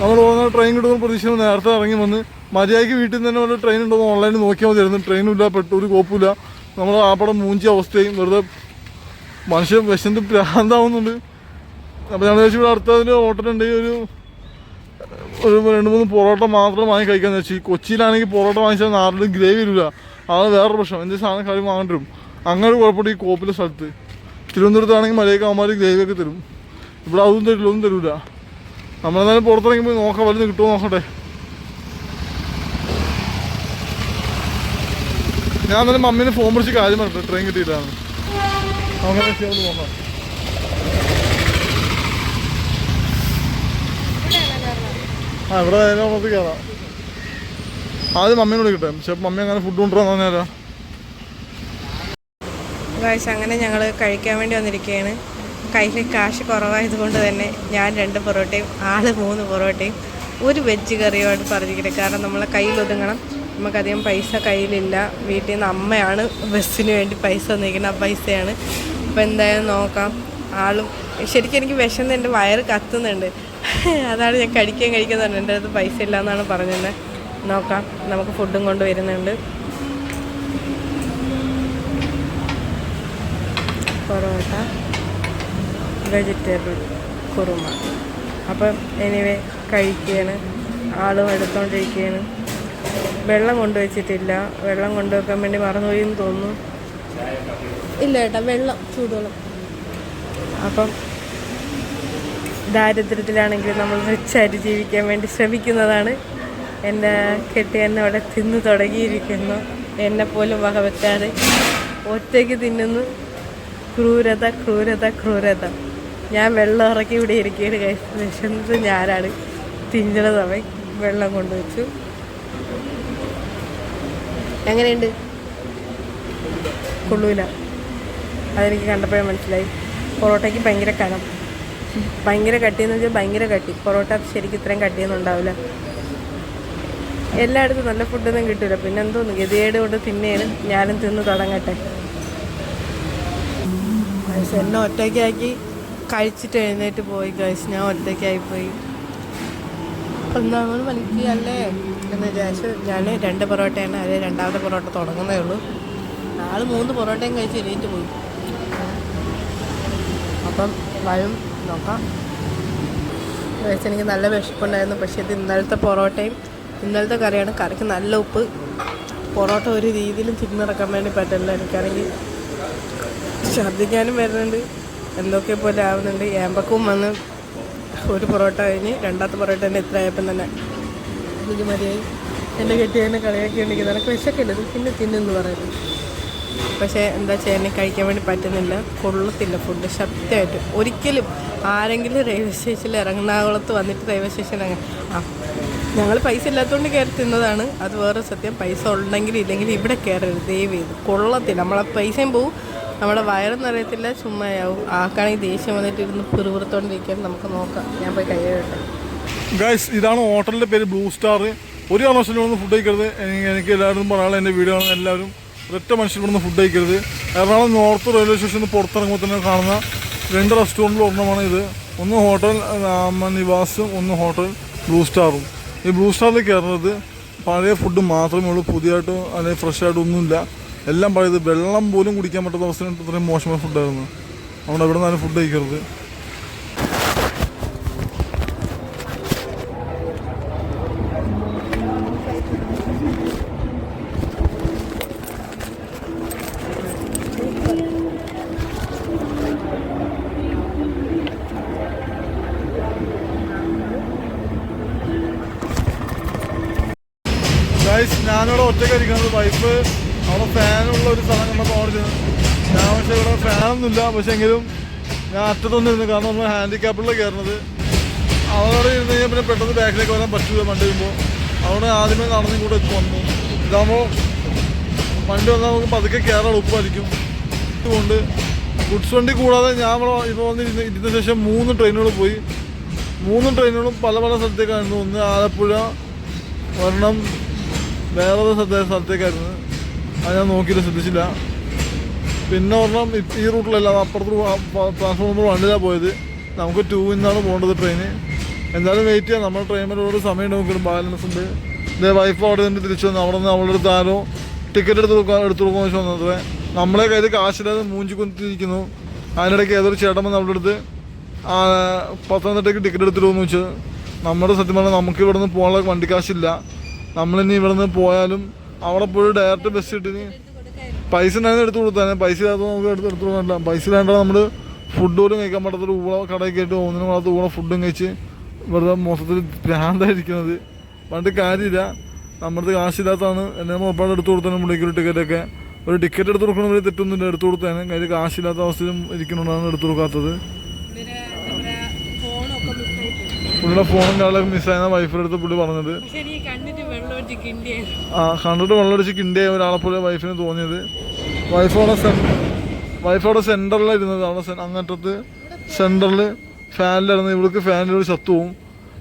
നമ്മൾ പോകുന്ന ട്രെയിൻ കിട്ടുന്ന പ്രതീക്ഷ നേരത്തെ ഇറങ്ങി വന്ന് മര്യാദയ്ക്ക് വീട്ടിൽ നിന്ന് തന്നെ വല്ല ട്രെയിൻ ഉണ്ടോ എന്ന് ഓൺലൈനിൽ നോക്കിയാൽ മതിയായിരുന്നു. ട്രെയിനും ഇല്ല, ഒരു കോപ്പില്ല. നമ്മൾ ആപ്പാടെ മൂഞ്ചി അവസ്ഥയും വെറുതെ മനുഷ്യൻ വിശന്ന് ഭ്രാന്താവുന്നുണ്ട്. അപ്പോൾ ഞങ്ങൾ വെച്ച് ഇവിടെ അടുത്തതിന് ഹോട്ടലുണ്ടെങ്കിൽ ഒരു 2-3 പൊറോട്ട മാത്രം വാങ്ങി കഴിക്കാന്ന് വെച്ചു. കൊച്ചിയിലാണെങ്കിൽ പൊറോട്ട വാങ്ങിച്ചാൽ നാട്ടിൽ ഗ്രേവി വരില്ല. അതാണ് വേറെ പ്രശ്നം. എന്തെങ്കിലും സാധനം കാര്യം വാങ്ങേണ്ടി വരും. അങ്ങനെ കുഴപ്പമില്ല. ഈ കോപ്പിലെ സ്ഥലത്ത് തിരുവനന്തപുരത്താണെങ്കിൽ മലയൊക്കെ അവന്മാർ ഗ്രേവിയൊക്കെ തരും. ഇവിടെ അതൊന്നും തരില്ല, ഒന്നും തരില്ല. നമ്മളെന്നാലും പുറത്തിറങ്ങി പോയി നോക്കാം, വലുത് കിട്ടുമോ നോക്കട്ടെ. ഞാൻ എന്നാലും മമ്മീനെ ഫോൺ വിളിച്ച് കാര്യം പറഞ്ഞിട്ട് ട്രെയിൻ കിട്ടിയിട്ടാണ്. അങ്ങനെ ചെയ്യാൻ നോക്കാം. ഇവിടെ നമുക്ക് കയറാം. ആദ്യം മമ്മീനോട് കിട്ടാം. പക്ഷെ മമ്മി അങ്ങനെ ഫുഡ് കൊണ്ടുവരാന്ന് പറഞ്ഞാലോ. അങ്ങനെ ഞങ്ങൾ കഴിക്കാൻ വേണ്ടി വന്നിരിക്കുകയാണ്. കയ്യിൽ കാശ് കുറവായതുകൊണ്ട് തന്നെ ഞാൻ 2 പൊറോട്ടയും 3 പൊറോട്ടയും ഒരു വെജ് കറിയുമായിട്ട് പറഞ്ഞിരിക്കുന്നത്. കാരണം നമ്മളെ കയ്യിൽ ഒതുങ്ങണം. നമുക്കധികം പൈസ കയ്യിലില്ല. വീട്ടിൽ നിന്ന് അമ്മയാണ് ബസ്സിന് വേണ്ടി പൈസ തന്നിരിക്കുന്നത്. ആ പൈസയാണ്. അപ്പോൾ എന്തായാലും നോക്കാം. ശരിക്കും എനിക്ക് വിശന്ന് എൻ്റെ വയറ് കത്തുന്നുണ്ട്. അതാണ് ഞാൻ കഴിക്കാൻ പറഞ്ഞു. എൻ്റെ അടുത്ത് പൈസ ഇല്ല എന്നാണ് പറഞ്ഞത്. നോക്കാം. നമുക്ക് ഫുഡും കൊണ്ട് വരുന്നുണ്ട്. പൊറോട്ട, വെജിറ്റബിൾ കുറുമ. അപ്പം എനിവേ കഴിക്കുകയാണ്. ആളും എടുത്തോണ്ടിരിക്കുകയാണ്. വെള്ളം കൊണ്ടുവച്ചിട്ടില്ല. വെള്ളം കൊണ്ടുവെക്കാൻ വേണ്ടി മറന്നുപോയി എന്ന് തോന്നുന്നു. ഇല്ല കേട്ടോ, വെള്ളം, ചൂടുവെള്ളം. അപ്പം ദാരിദ്ര്യത്തിലാണെങ്കിൽ നമ്മൾ റിച്ചായിട്ട് ജീവിക്കാൻ വേണ്ടി ശ്രമിക്കുന്നതാണ്. എൻ്റെ കെട്ടിയന്നെ അവിടെ തിന്ന് തുടങ്ങിയിരിക്കുന്നു. എന്നെപ്പോലും വകവെക്കാതെ ഒറ്റയ്ക്ക് തിന്നുന്നു. ക്രൂരത ക്രൂരത ക്രൂരത. ഞാൻ വെള്ളം ഇറക്കി ഇവിടെ ഇരിക്കുകയാണ്. വിശന്നത് ഞാനാണ്. തിന്നണ സമയം വെള്ളം കൊണ്ടുവച്ചു. എങ്ങനെയുണ്ട്? കൊള്ളൂല. അതെനിക്ക് കണ്ടപ്പോഴേ മനസ്സിലായി. പൊറോട്ടയ്ക്ക് ഭയങ്കര കനം. ഭയങ്കര കട്ടിയെന്ന് വെച്ചാൽ ഭയങ്കര കട്ടി. പൊറോട്ട ശരിക്കും ഇത്രയും കട്ടിയൊന്നും ഉണ്ടാവില്ല. എല്ലായിടത്തും നല്ല ഫുഡൊന്നും കിട്ടില്ല. പിന്നെ എന്തോന്നു ഗതികേട് കൊണ്ട് തിന്നേന് ഞാനും തിന്ന് തുടങ്ങട്ടെ. എന്നെ ഒറ്റയ്ക്കാക്കി കഴിച്ചിട്ട് എഴുന്നേറ്റ് പോയി ഗൈസ്. ഞാൻ ഒറ്റയ്ക്കായിപ്പോയി. 11 മണിക്ക് അല്ലേ എന്ന് വിചാരിച്ചു ഞാൻ 2 പൊറോട്ടയാണ്. അത് രണ്ടാമത്തെ പൊറോട്ട തുടങ്ങുന്നേ ഉള്ളൂ. ആൾ 3 പൊറോട്ടയും കഴിച്ച് എഴുന്നേറ്റ് പോയി. അപ്പം വരും നോക്കാം. ഗൈസ് എനിക്ക് നല്ല വിശപ്പുണ്ടായിരുന്നു. പക്ഷേ ഇത് ഇന്നലത്തെ പൊറോട്ടയും ഇന്നലത്തെ കറിയാണ്. കറിക്ക് നല്ല ഉപ്പ്. പൊറോട്ട ഒരു രീതിയിലും തിന്നിറക്കാൻ വേണ്ടി പറ്റില്ല. എനിക്കാണെങ്കിൽ ഛർദ്ദിക്കാനും വരുന്നുണ്ട്. എന്തൊക്കെ പോലെ ആവുന്നുണ്ട്. ഏമ്പക്കവും വന്ന് ഒരു പൊറോട്ട കഴിഞ്ഞ് രണ്ടാമത്തെ പൊറോട്ട തന്നെ എത്ര ആയപ്പം തന്നെ എനിക്ക് മതിയായി. എൻ്റെ കെട്ടിയതിനെ കളിയാക്കി ഉണ്ടെങ്കിൽ നിനക്ക് വിശക്കില്ലത് പിന്നെ തിന്നെന്ന് പറയുന്നത്. പക്ഷേ എന്താ ചെയ്യാൻ കഴിക്കാൻ വേണ്ടി പറ്റുന്നില്ല. കൊള്ളത്തില്ല ഫുഡ് സത്യമായിട്ട്. ഒരിക്കലും ആരെങ്കിലും റെയിൽവേ സ്റ്റേഷനിൽ എറണാകുളത്ത് വന്നിട്ട് റെയിൽവേ സ്റ്റേഷൻ ഞങ്ങൾ പൈസ ഇല്ലാത്തതുകൊണ്ട് കയറി തിന്നതാണ്. അത് വേറെ സത്യം. പൈസ ഉണ്ടെങ്കിലും ഇല്ലെങ്കിലും ഇവിടെ കയറരുത് ദയവ് ചെയ്ത്. കൊള്ളത്തില്ല. നമ്മളെ പൈസയും പോവും, നമ്മുടെ വയറൊന്നും അറിയത്തില്ല, ചുമ്മായാവും. ആക്കാണെങ്കിൽ ദേഷ്യം വന്നിട്ട് ഇരുന്ന് പിറുപിറുത്തോണ്ടിരിക്കാൻ. നമുക്ക് നോക്കാം. ഞാൻ പോയി കൈയ്യട്ടെ. ഗൈസ് ഇതാണ് ഹോട്ടലിൻ്റെ പേര് ബ്ലൂ സ്റ്റാർ. ഒരു കാരണവശാലും ഇവിടെ ഫുഡ് കഴിക്കരുത്. എനിക്ക് എല്ലാവരും പറയാനുള്ള എൻ്റെ വീഡിയോ ആണ്. എല്ലാവരും ഒരൊറ്റ മനുഷ്യർ ഇവിടെ ഫുഡ് കഴിക്കരുത്. എറണാകുളം നോർത്ത് റെയിൽവേ സ്റ്റേഷനിൽ പുറത്തിറങ്ങുമ്പോൾ തന്നെ കാണുന്ന 2 റെസ്റ്റോറൻറ്റിൽ ഒരെണ്ണമാണ് ഇത്. ഒന്ന് ഹോട്ടൽ നിവാസും ഒന്ന് ഹോട്ടൽ ബ്ലൂ സ്റ്റാറും. ഈ ബ്ലൂ സ്റ്റാറിൽ കയറുന്നത് പഴയ ഫുഡ് മാത്രമേ ഉള്ളൂ. പുതിയതായിട്ട് അല്ലെങ്കിൽ ഫ്രഷ് ആയിട്ട് ഒന്നുമില്ല. എല്ലാം പഴയത്. വെള്ളം പോലും കുടിക്കാൻ പറ്റാത്ത അവസ്ഥ. ഇത്രയും മോശമായ ഫുഡായിരുന്നു. അവിടെ എവിടെ നിന്നാലും ഫുഡ് കഴിക്കരുത്. ഞാനിവിടെ ഒറ്റയ്ക്കായിരിക്കുന്നത്. വൈഫ് അവിടെ ഫാനുള്ള ഒരു സ്ഥലം കണ്ടപ്പോൾ അവിടെ ചെന്ന് ഞാൻ പക്ഷേ ഇവിടെ ഫാനൊന്നുമില്ല. പക്ഷേ എങ്കിലും ഞാൻ അറ്റത്തൊന്നിരുന്നു. കാരണം നമ്മൾ ഹാൻഡിക്യാപ്പിലാണ് കയറുന്നത്. അവിടെ ഇരുന്ന് കഴിഞ്ഞാൽ പിന്നെ പെട്ടെന്ന് ബാക്കിലേക്ക് വരാൻ പറ്റില്ല. വണ്ടി വരുമ്പോൾ അവിടെ ആദ്യമേ നടന്നും കൂടെ വന്നു. ഇതാകുമ്പോൾ വണ്ടി വന്നാൽ നമുക്ക് പതുക്കെ കയറാൻ എളുപ്പമായിരിക്കും. ഇതുകൊണ്ട് ഗുഡ്സ് വണ്ടി കൂടാതെ ഞാൻ ഇപ്പോൾ വന്ന് ഇരുന്ന ശേഷം 3 ട്രെയിനുകൾ പോയി. 3 ട്രെയിനുകളും പല പല സ്ഥലത്തേക്കായിരുന്നു. ഒന്ന് ആലപ്പുഴ, ഒരെണ്ണം വേറൊരു സ്ഥലത്തേക്കായിരുന്നു. അത് ഞാൻ നോക്കിയിട്ട് ശ്രദ്ധിച്ചില്ല. പിന്നെ ഒരെണ്ണം ഈ റൂട്ടിലല്ല, അപ്പുറത്ത് ട്രാൻസ്ഫോർമർ നമ്പർ 1 പോയത്. നമുക്ക് 2 നിന്നാണ് പോകേണ്ടത് ട്രെയിന്. എന്തായാലും വെയിറ്റ് ചെയ്യാം. നമ്മൾ ട്രെയിനിൽ ഒരു സമയം നോക്കിയിട്ട് ബാലൻസ് ഉണ്ട്. ഇതേ വൈഫ് അവിടെ നിന്ന് തിരിച്ചു വന്നു. അവിടെ നിന്ന് അവളുടെ അടുത്ത് ആരോ ടിക്കറ്റ് എടുത്ത് കൊടുക്കാൻ വെച്ച് വന്നത്. നമ്മളെ കയ്യിൽ കാശില്ലാതെ മൂഞ്ചി കൊണ്ടിരിക്കുന്നു. അതിനിടയ്ക്ക് ഏതൊരു ചേട്ടൻ വന്ന് നമ്മുടെ അടുത്ത് പത്തനംതിട്ടയ്ക്ക് ടിക്കറ്റ് എടുത്തിടുമെന്ന് വെച്ചാൽ നമ്മുടെ സത്യം പറഞ്ഞാൽ നമുക്ക് ഇവിടെ നിന്ന് പോകാനുള്ള വണ്ടിക്കാശില്ല. നമ്മളിനി ഇവിടെ നിന്ന് പോയാലും അവിടെ പോയി ഡയറക്റ്റ് ബസ് കിട്ടിന് പൈസ ഉണ്ടായിരുന്നു എടുത്ത് കൊടുത്താൽ. പൈസ ഇല്ലാത്ത നമുക്ക് എടുത്ത് കൊടുക്കാനില്ല. പൈസ ഇല്ലാണ്ടാണ് നമ്മൾ ഫുഡ് പോലും കഴിക്കാൻ പറ്റാത്തൊരു കടയിൽ കയറ്റി ഒന്നിനും കൂടാത്ത ഊള ഫുഡും കഴിച്ച് വെറുതെ മൊത്തത്തിൽ ഭ്രാന്തായിരിക്കുന്നത്. പണ്ട് കാര്യമില്ല. നമ്മുടെ കാശില്ലാത്തതാണ്. എന്നെ മൊബൈൽ എടുത്ത് കൊടുത്താലും വിളിക്കൊരു ടിക്കറ്റൊക്കെ. ഒരു ടിക്കറ്റ് എടുത്ത് കൊടുക്കണമെങ്കിൽ തെറ്റൊന്നുമില്ല. എടുത്ത് കൊടുത്താലും കയ്യിൽ കാശില്ലാത്ത അവസ്ഥയിലും ഇരിക്കണോണ്ടാണ് എടുത്ത് കൊടുക്കാത്തത്. പുള്ളിയുടെ ഫോണും കാര്യങ്ങളൊക്കെ മിസ്സായെന്ന വൈഫിൻ്റെ അടുത്ത് പുള്ളി പറഞ്ഞത്. കണ്ടിട്ട് വെള്ളമടിച്ച് കിണ്ടിയ ഒരാളെ പോലെ വൈഫിന് തോന്നിയത്. വൈഫവിടെ സെൻറ്ററിലാണ് ഇരുന്നത്. അവിടെ അങ്ങറ്റത്ത് സെൻറ്ററിൽ ഫാനിലായിരുന്നു. ഇവൾക്ക് ഫാനിലൂടെ ചത്തു പോവും.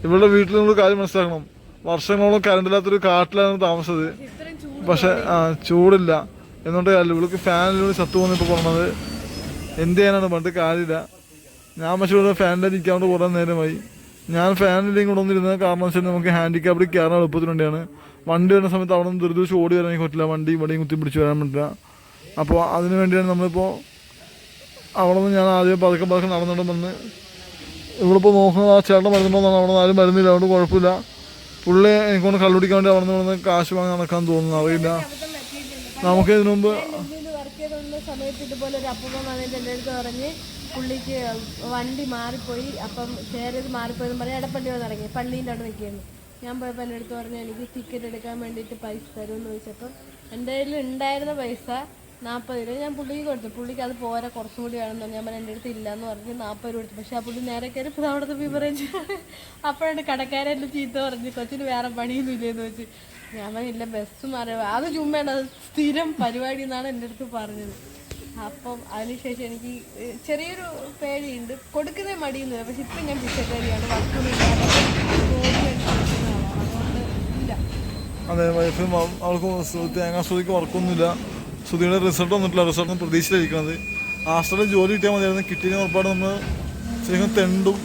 ഇവളുടെ വീട്ടിൽ നിങ്ങൾ കാര്യം മനസ്സിലാക്കണം. വർഷങ്ങളോളം കറണ്ടില്ലാത്തൊരു കാട്ടിലാണ് താമസത്. പക്ഷെ ചൂടില്ല എന്നിട്ട് കാര്യമില്ല. ഇവൾക്ക് ഫാനിലൂടെ ചത്തു പോകുന്ന ഇപ്പോൾ പറഞ്ഞത്. എന്ത് ചെയ്യാനാണ് പറഞ്ഞിട്ട് കാര്യമില്ല. ഞാൻ പക്ഷേ ഇവിടെ ഫാനിലേക്ക് നിൽക്കാണ്ട് കുറേ നേരമായി. ഞാൻ ഫാനിലേക്ക് ഇവിടെ വന്നിരുന്നത് കാരണം വെച്ചാൽ നമുക്ക് ഹാൻഡിക്യാപ്പിൽ കയറാൻ എളുപ്പത്തിന് വേണ്ടിയാണ്. വണ്ടി വരുന്ന സമയത്ത് അവിടെ നിന്ന് ദുരിതം ഓടി വരാൻ എനിക്ക് പറ്റില്ല. വണ്ടി ഇവിടെയും കുത്തി പിടിച്ച് വരാൻ പറ്റില്ല. അപ്പോൾ അതിന് വേണ്ടിയാണ് നമ്മളിപ്പോൾ അവിടെ നിന്ന് ഞാൻ ആദ്യം പതുക്കെ നടന്നിട്ട് വന്ന് ഇവിടെ ഇപ്പോൾ നോക്കുന്നത്. ആ ചേട്ടൻ മരുന്നുണ്ടോന്നാണ്. അവിടെ നിന്ന് ആരും മരുന്നില്ല. അതുകൊണ്ട് കുഴപ്പമില്ല. പുള്ളി എനിക്കൊണ്ട് കള്ളുടിക്കാൻ വേണ്ടി അവിടെ നിന്ന് കാശ് വാങ്ങി നടക്കാൻ തോന്നുന്നു. അറിയില്ല. നമുക്ക് ഇതിനു മുമ്പ് സമയത്ത് ഇതുപോലെ ഒരു അപ്പൂപ്പൻ വന്നിട്ട് എൻ്റെ അടുത്ത് പറഞ്ഞ് പുള്ളിക്ക് വണ്ടി മാറിപ്പോയി. അപ്പം ഷെയർ ചെയ്ത് മാറിപ്പോയെന്ന് പറഞ്ഞ് എടപ്പള്ളി വന്ന് ഇറങ്ങി. പള്ളീൻ്റെ അവിടെ നിൽക്കുകയാണ്. ഞാൻ പോയപ്പോൾ എൻ്റെ അടുത്ത് പറഞ്ഞു എനിക്ക് ടിക്കറ്റ് എടുക്കാൻ വേണ്ടിയിട്ട് പൈസ തരുമെന്ന് ചോദിച്ചപ്പം എൻ്റെ കയ്യിൽ ഉണ്ടായിരുന്ന പൈസ 40 രൂപ ഞാൻ പുള്ളിക്ക് കൊടുത്തു. പുള്ളിക്ക് അത് പോരാ, കുറച്ചും കൂടി വേണമെന്ന് പറഞ്ഞു. ഞാൻ പറഞ്ഞു എൻ്റെ അടുത്ത് ഇല്ലയെന്ന് പറഞ്ഞ് 40 രൂപ കൊടുത്തു. പക്ഷേ ആ പുള്ളി നേരെ കയറി ഇപ്പോൾ അവിടുത്തെ ബിവറേജ്. അപ്പോഴാണ് കടക്കാരെല്ലാം ചീത്ത പറഞ്ഞ് കൊച്ചിന് വേറെ പണിയൊന്നും ഇല്ലെന്ന് വെച്ച്. ഞാൻ പറഞ്ഞില്ല ബസ് മാറി. അത് ചുമ്മാണ്, അത് സ്ഥിരം പരിപാടി എന്നാണ് എൻ്റെ അടുത്ത് പറഞ്ഞത്. അപ്പം അതിനുശേഷം എനിക്ക് ചെറിയൊരു പേടിയുണ്ട്, കൊടുക്കുന്നേ മടിയൊന്നുമില്ല. പക്ഷെ ഇപ്പം ഞാൻ പിച്ചക്കാരിയാണ്, വർക്കൊന്നുമില്ലാതെ അതുകൊണ്ട് ഇല്ല. അതെ, വൈഫ് അവൾക്ക് തേങ്ങാ ശ്രുതിക്ക് വർക്കൊന്നുമില്ല. ശ്രുതിയുടെ റിസൾട്ട് വന്നിട്ടില്ല, റിസൾട്ട് പ്രതീക്ഷയിലിരിക്കുന്നത്. ഹാസ്റ്റലിൽ ജോലി കിട്ടിയാൽ മതിയായിരുന്നു. കിട്ടിയതിന് ഉറപ്പാട് നമ്മൾ ശരിക്കും തെണ്ടും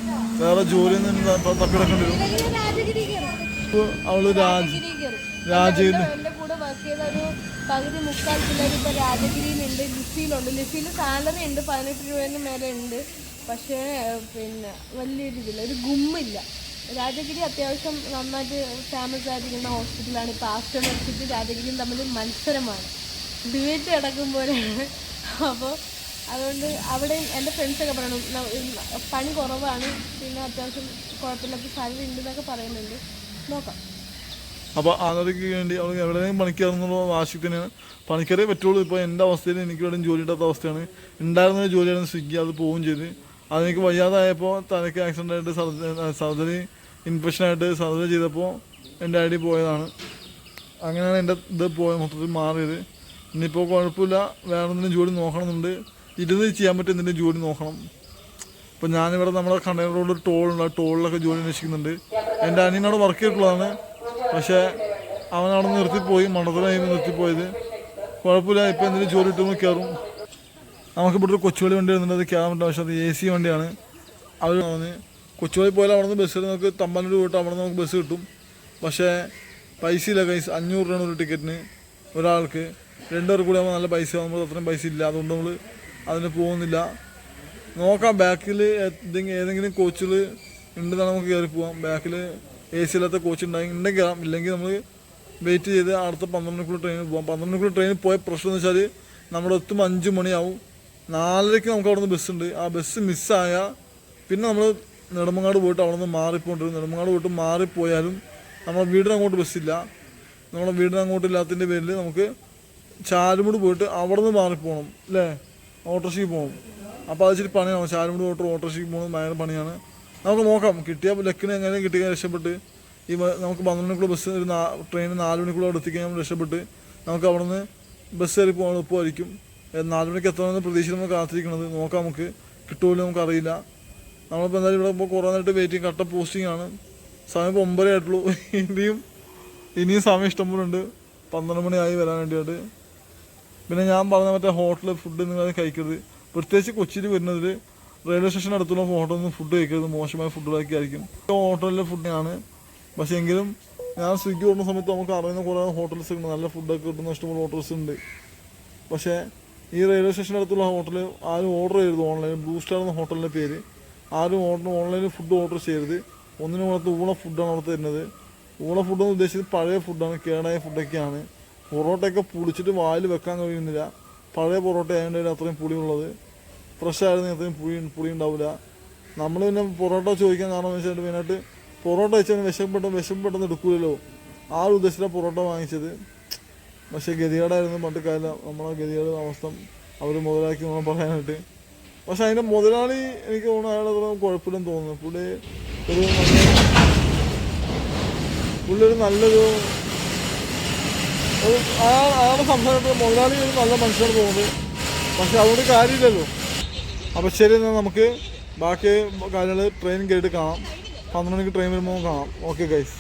വേറെ ജോലി തപ്പിടക്കേണ്ടി വരും. അവള് രാജയിൽ എൻ്റെ കൂടെ വർക്ക് ചെയ്ത ഒരു പകുതി മുക്കാൽ പിള്ളേർ ഇപ്പോൾ രാജഗിരിയിലുണ്ട്, ലിഫിയിലുണ്ട്. ലിഫിയിൽ സാലറി ഉണ്ട്, 18 രൂപേൻ്റെ മേലെ ഉണ്ട്. പക്ഷേ പിന്നെ വലിയൊരു ഇതില്ല, ഒരു ഗുമ്മില്ല. രാജഗിരി അത്യാവശ്യം നന്നായിട്ട് ഫേമസ് ആയിരിക്കുന്ന ഹോസ്പിറ്റലാണ്. ഇപ്പോൾ ആസ്റ്റർ മെഡിസിറ്റി രാജഗിരിയും തമ്മിൽ മത്സരമാണ്, ഡിബേറ്റ് നടക്കുമ്പോഴാണ്. അപ്പോൾ അതുകൊണ്ട് അവിടെ എൻ്റെ ഫ്രണ്ട്സൊക്കെ പറയണം പണി കുറവാണ്, പിന്നെ അത്യാവശ്യം കുഴപ്പമില്ലാത്ത സാലറി ഉണ്ടെന്നൊക്കെ പറയുന്നുണ്ട്. നോക്കാം. അപ്പോൾ അതൊക്കെ വേണ്ടി അവൾ എവിടെയെങ്കിലും പണിക്കാറെന്നുള്ള വാശിക്ക് തന്നെയാണ്. പണിക്കാരേ പറ്റുള്ളൂ. ഇപ്പോൾ എൻ്റെ അവസ്ഥയിൽ എനിക്ക് ഇവിടെ ജോലി ഇടാത്ത അവസ്ഥയാണ്. ഉണ്ടായിരുന്ന ജോലിയാണ് സ്വിഗ്ഗി, അത് പോവുകയും ചെയ്ത്. അതെനിക്ക് വയ്യാതായപ്പോൾ തലയ്ക്ക് ആക്സിഡൻ്റ് ആയിട്ട് സർജറി ഇൻഫെക്ഷനായിട്ട് സർജറി ചെയ്തപ്പോൾ എൻ്റെ ഐ ഡി പോയതാണ്. അങ്ങനെയാണ് എൻ്റെ ഇത് മൊത്തത്തിൽ മാറിയത്. ഇനിയിപ്പോൾ കുഴപ്പമില്ല, വേറെ എന്തെങ്കിലും ജോലി നോക്കണമെന്നുണ്ട്. ഇരുന്ന് ചെയ്യാൻ പറ്റും എന്തെങ്കിലും ജോലി നോക്കണം. ഇപ്പോൾ ഞാനിവിടെ നമ്മുടെ കണ്ണൂർ റോഡിൽ ടോളുണ്ട്, ആ ടോളിലൊക്കെ ജോലി അന്വേഷിക്കുന്നുണ്ട്. എൻ്റെ അനിയനോട് വർക്ക് ചെയ്തിട്ടുള്ളതാണ്, പക്ഷേ അവനവിടെ നിർത്തിപ്പോയി, മണ്ഡലമായി നിർത്തിപ്പോയത്. കുഴപ്പമില്ല, ഇപ്പോൾ എന്തെങ്കിലും ജോലി കിട്ടുമ്പോൾ കയറും. നമുക്ക് ഇവിടെ ഒരു കൊച്ചുവളി വണ്ടി വരുന്നുണ്ട്, അത് കയറാൻ പറ്റും. പക്ഷേ അത് AC വണ്ടിയാണ്. അവർ കൊച്ചുവളി പോയാൽ അവിടെ നിന്ന് ബസ്സിൽ നമുക്ക് തമ്പാനൂർ പോയിട്ട് അവിടെ നിന്ന് നമുക്ക് ബസ് കിട്ടും. പക്ഷേ പൈസ ഇല്ല കൈസ്. 500 രൂപയാണ് ഒരു ടിക്കറ്റിന് ഒരാൾക്ക്. 2 പേർ കൂടി ആകുമ്പോൾ നല്ല പൈസ ആകുമ്പോൾ അത്രയും പൈസ ഇല്ല, അതുകൊണ്ട് നമ്മൾ അതിന് പോകുന്നില്ല. നോക്കാം, ബാക്കിൽ ഏതെങ്കിലും കോച്ചുകൾ ഉണ്ടെന്നാണ് നമുക്ക് കയറി പോകാം. ബാക്കിൽ AC ഇല്ലാത്ത കോച്ച് ഉണ്ടെങ്കിൽ കയറാം, ഇല്ലെങ്കിൽ നമ്മൾ വെയിറ്റ് ചെയ്ത് അടുത്ത 12 മണിക്കൂർ ട്രെയിനിൽ പോകാം. 12 മണിക്കൂർ ട്രെയിനിൽ പോയ പ്രശ്നം എന്ന് വെച്ചാൽ നമ്മുടെ എത്തുമ്പോൾ 5 മണിയാവും. 4:30 നമുക്ക് അവിടെ നിന്ന് ബസ്സുണ്ട്. ആ ബസ് മിസ്സായാൽ പിന്നെ നമ്മൾ നെടുമങ്ങാട് പോയിട്ട് അവിടെ നിന്ന് മാറിപ്പോണ്ടിരും. നെടുമങ്ങാട് പോയിട്ട് മാറിപ്പോയാലും നമ്മുടെ വീടിനങ്ങോട്ട് ബസ്സില്ല. നമ്മുടെ വീടിനങ്ങോട്ട് ഇല്ലാത്തതിൻ്റെ പേരിൽ നമുക്ക് ചാലുമൂട് പോയിട്ട് അവിടെ നിന്ന് മാറിപ്പോകണം, അല്ലേ? ഓട്ടോറിക്ഷയ്ക്ക് പോകണം. അപ്പോൾ അത് ഇച്ചിരി പണിയാണ്. ചാലുമൂട് പോയിട്ട് ഓട്ടോറിക്ഷയ്ക്ക് പോകുന്നത് ഭയങ്കര പണിയാണ്. നമുക്ക് നോക്കാം, കിട്ടിയാൽ ലക്കിന് എങ്ങനെയും കിട്ടിയാൽ രക്ഷപ്പെട്ട് നമുക്ക് 12 മണിക്കുള്ള ബസ് ഒരു ട്രെയിൻ 4 മണിക്കുള്ള അവിടെ എത്തിക്കാൻ രക്ഷപ്പെട്ട് നമുക്ക് അവിടെ നിന്ന് ബസ് കയറി പോകാൻ എളുപ്പമായിരിക്കും. 4 മണിക്ക് എത്തണമെന്ന് പ്രതീക്ഷിച്ച് നമ്മൾ കാത്തിരിക്കണത്. നോക്കാം, നമുക്ക് കിട്ടുമല്ലോ നമുക്കറിയില്ല. നമ്മളിപ്പോൾ എന്തായാലും ഇവിടെ ഇപ്പോൾ കുറേ നേരമായിട്ട് വെയിറ്റിംഗ്, കട്ട പോസ്റ്റിംഗ് ആണ്. സമയം ഇപ്പോൾ 9 ആയിട്ടുള്ളൂ. ഇനിയും സമയം ഇഷ്ടംപോലെ ഉണ്ട്. 12 മണിയായി വരാൻ വേണ്ടിയിട്ട്. പിന്നെ ഞാൻ പറഞ്ഞ മറ്റേ ഹോട്ടലിൽ ഫുഡ് നിങ്ങൾ കഴിക്കരുത്. പ്രത്യേകിച്ച് കൊച്ചിയിൽ വരുന്നതിൽ റെയിൽവേ സ്റ്റേഷൻ അടുത്തുള്ള ഹോട്ടലൊന്നും ഫുഡ് കഴിക്കരുത്. മോശമായ ഫുഡുകളൊക്കെ ആയിരിക്കും. ഹോട്ടലിലെ ഫുഡാണ്. പക്ഷേ എങ്കിലും ഞാൻ സ്വിഗ്ഗി ഓടുന്ന സമയത്ത് നമുക്ക് അറിയുന്ന കുറേ ഹോട്ടൽസ് ഉണ്ട്, നല്ല ഫുഡൊക്കെ കിട്ടുന്ന ഇഷ്ടംപോലെ ഹോട്ടൽസ് ഉണ്ട്. പക്ഷേ ഈ റെയിൽവേ സ്റ്റേഷൻ്റെ അടുത്തുള്ള ഹോട്ടൽ ആരും ഓർഡർ ചെയ്യരുത്. ഓൺലൈൻ ബ്ലൂ സ്റ്റാർ എന്ന ഹോട്ടലിൻ്റെ പേര്. ആരും ഓൺലൈനിൽ ഫുഡ് ഓർഡർ ചെയ്യരുത്. ഒന്നിനും പുറത്ത് ഊള ഫുഡാണ് അവിടെ തരുന്നത്. ഊള ഫുഡെന്ന് ഉദ്ദേശിച്ചത് പഴയ ഫുഡാണ്, കേടായ ഫുഡൊക്കെയാണ്. പൊറോട്ടയൊക്കെ പുളിച്ചിട്ട് വായിൽ വെക്കാൻ കഴിയുന്നില്ല. പഴയ പൊറോട്ട ആയതുകൊണ്ട് അത്രയും പുളിയുള്ളത്. ഫ്രഷ് ആയിരുന്നു, അത്രയും പുളി ഉണ്ടാവില്ല. നമ്മൾ പിന്നെ പൊറോട്ട ചോദിക്കാൻ കാരണം എന്ന് വെച്ചാൽ മെയിനായിട്ട് പൊറോട്ട വെച്ചാൽ വിശപ്പെട്ടെന്ന് എടുക്കൂലല്ലോ. ആ ഒരു ഉദ്ദേശത്തിലാണ് പൊറോട്ട വാങ്ങിച്ചത്. പക്ഷേ ഗതികേടായിരുന്നു പണ്ട് കാലം. നമ്മളെ ഗതികേട് അവസ്ഥ അവർ മുതലാക്കി നമ്മൾ പറയാനായിട്ട്. പക്ഷെ അതിൻ്റെ മുതലാളി എനിക്ക് തോന്നുന്നു അയാളത്ര കുഴപ്പമില്ലെന്ന് തോന്നുന്നു. പുള്ളി ഒരു നല്ലൊരു അയാളുടെ സംസാരത്തിൽ മുതലാളി ഒരു നല്ല മനുഷ്യനാണ് തോന്നുന്നത്. പക്ഷെ അതുകൊണ്ട് കാര്യമില്ലല്ലോ. അപ്പോൾ ശരി, എന്നാൽ നമുക്ക് ബാക്കി കാര്യങ്ങൾ ട്രെയിൻ കയറിയിട്ട് കാണാം. 12 മണിക്ക് ട്രെയിൻ വരുമ്പോൾ കാണാം. ഓക്കെ ഗൈസ്,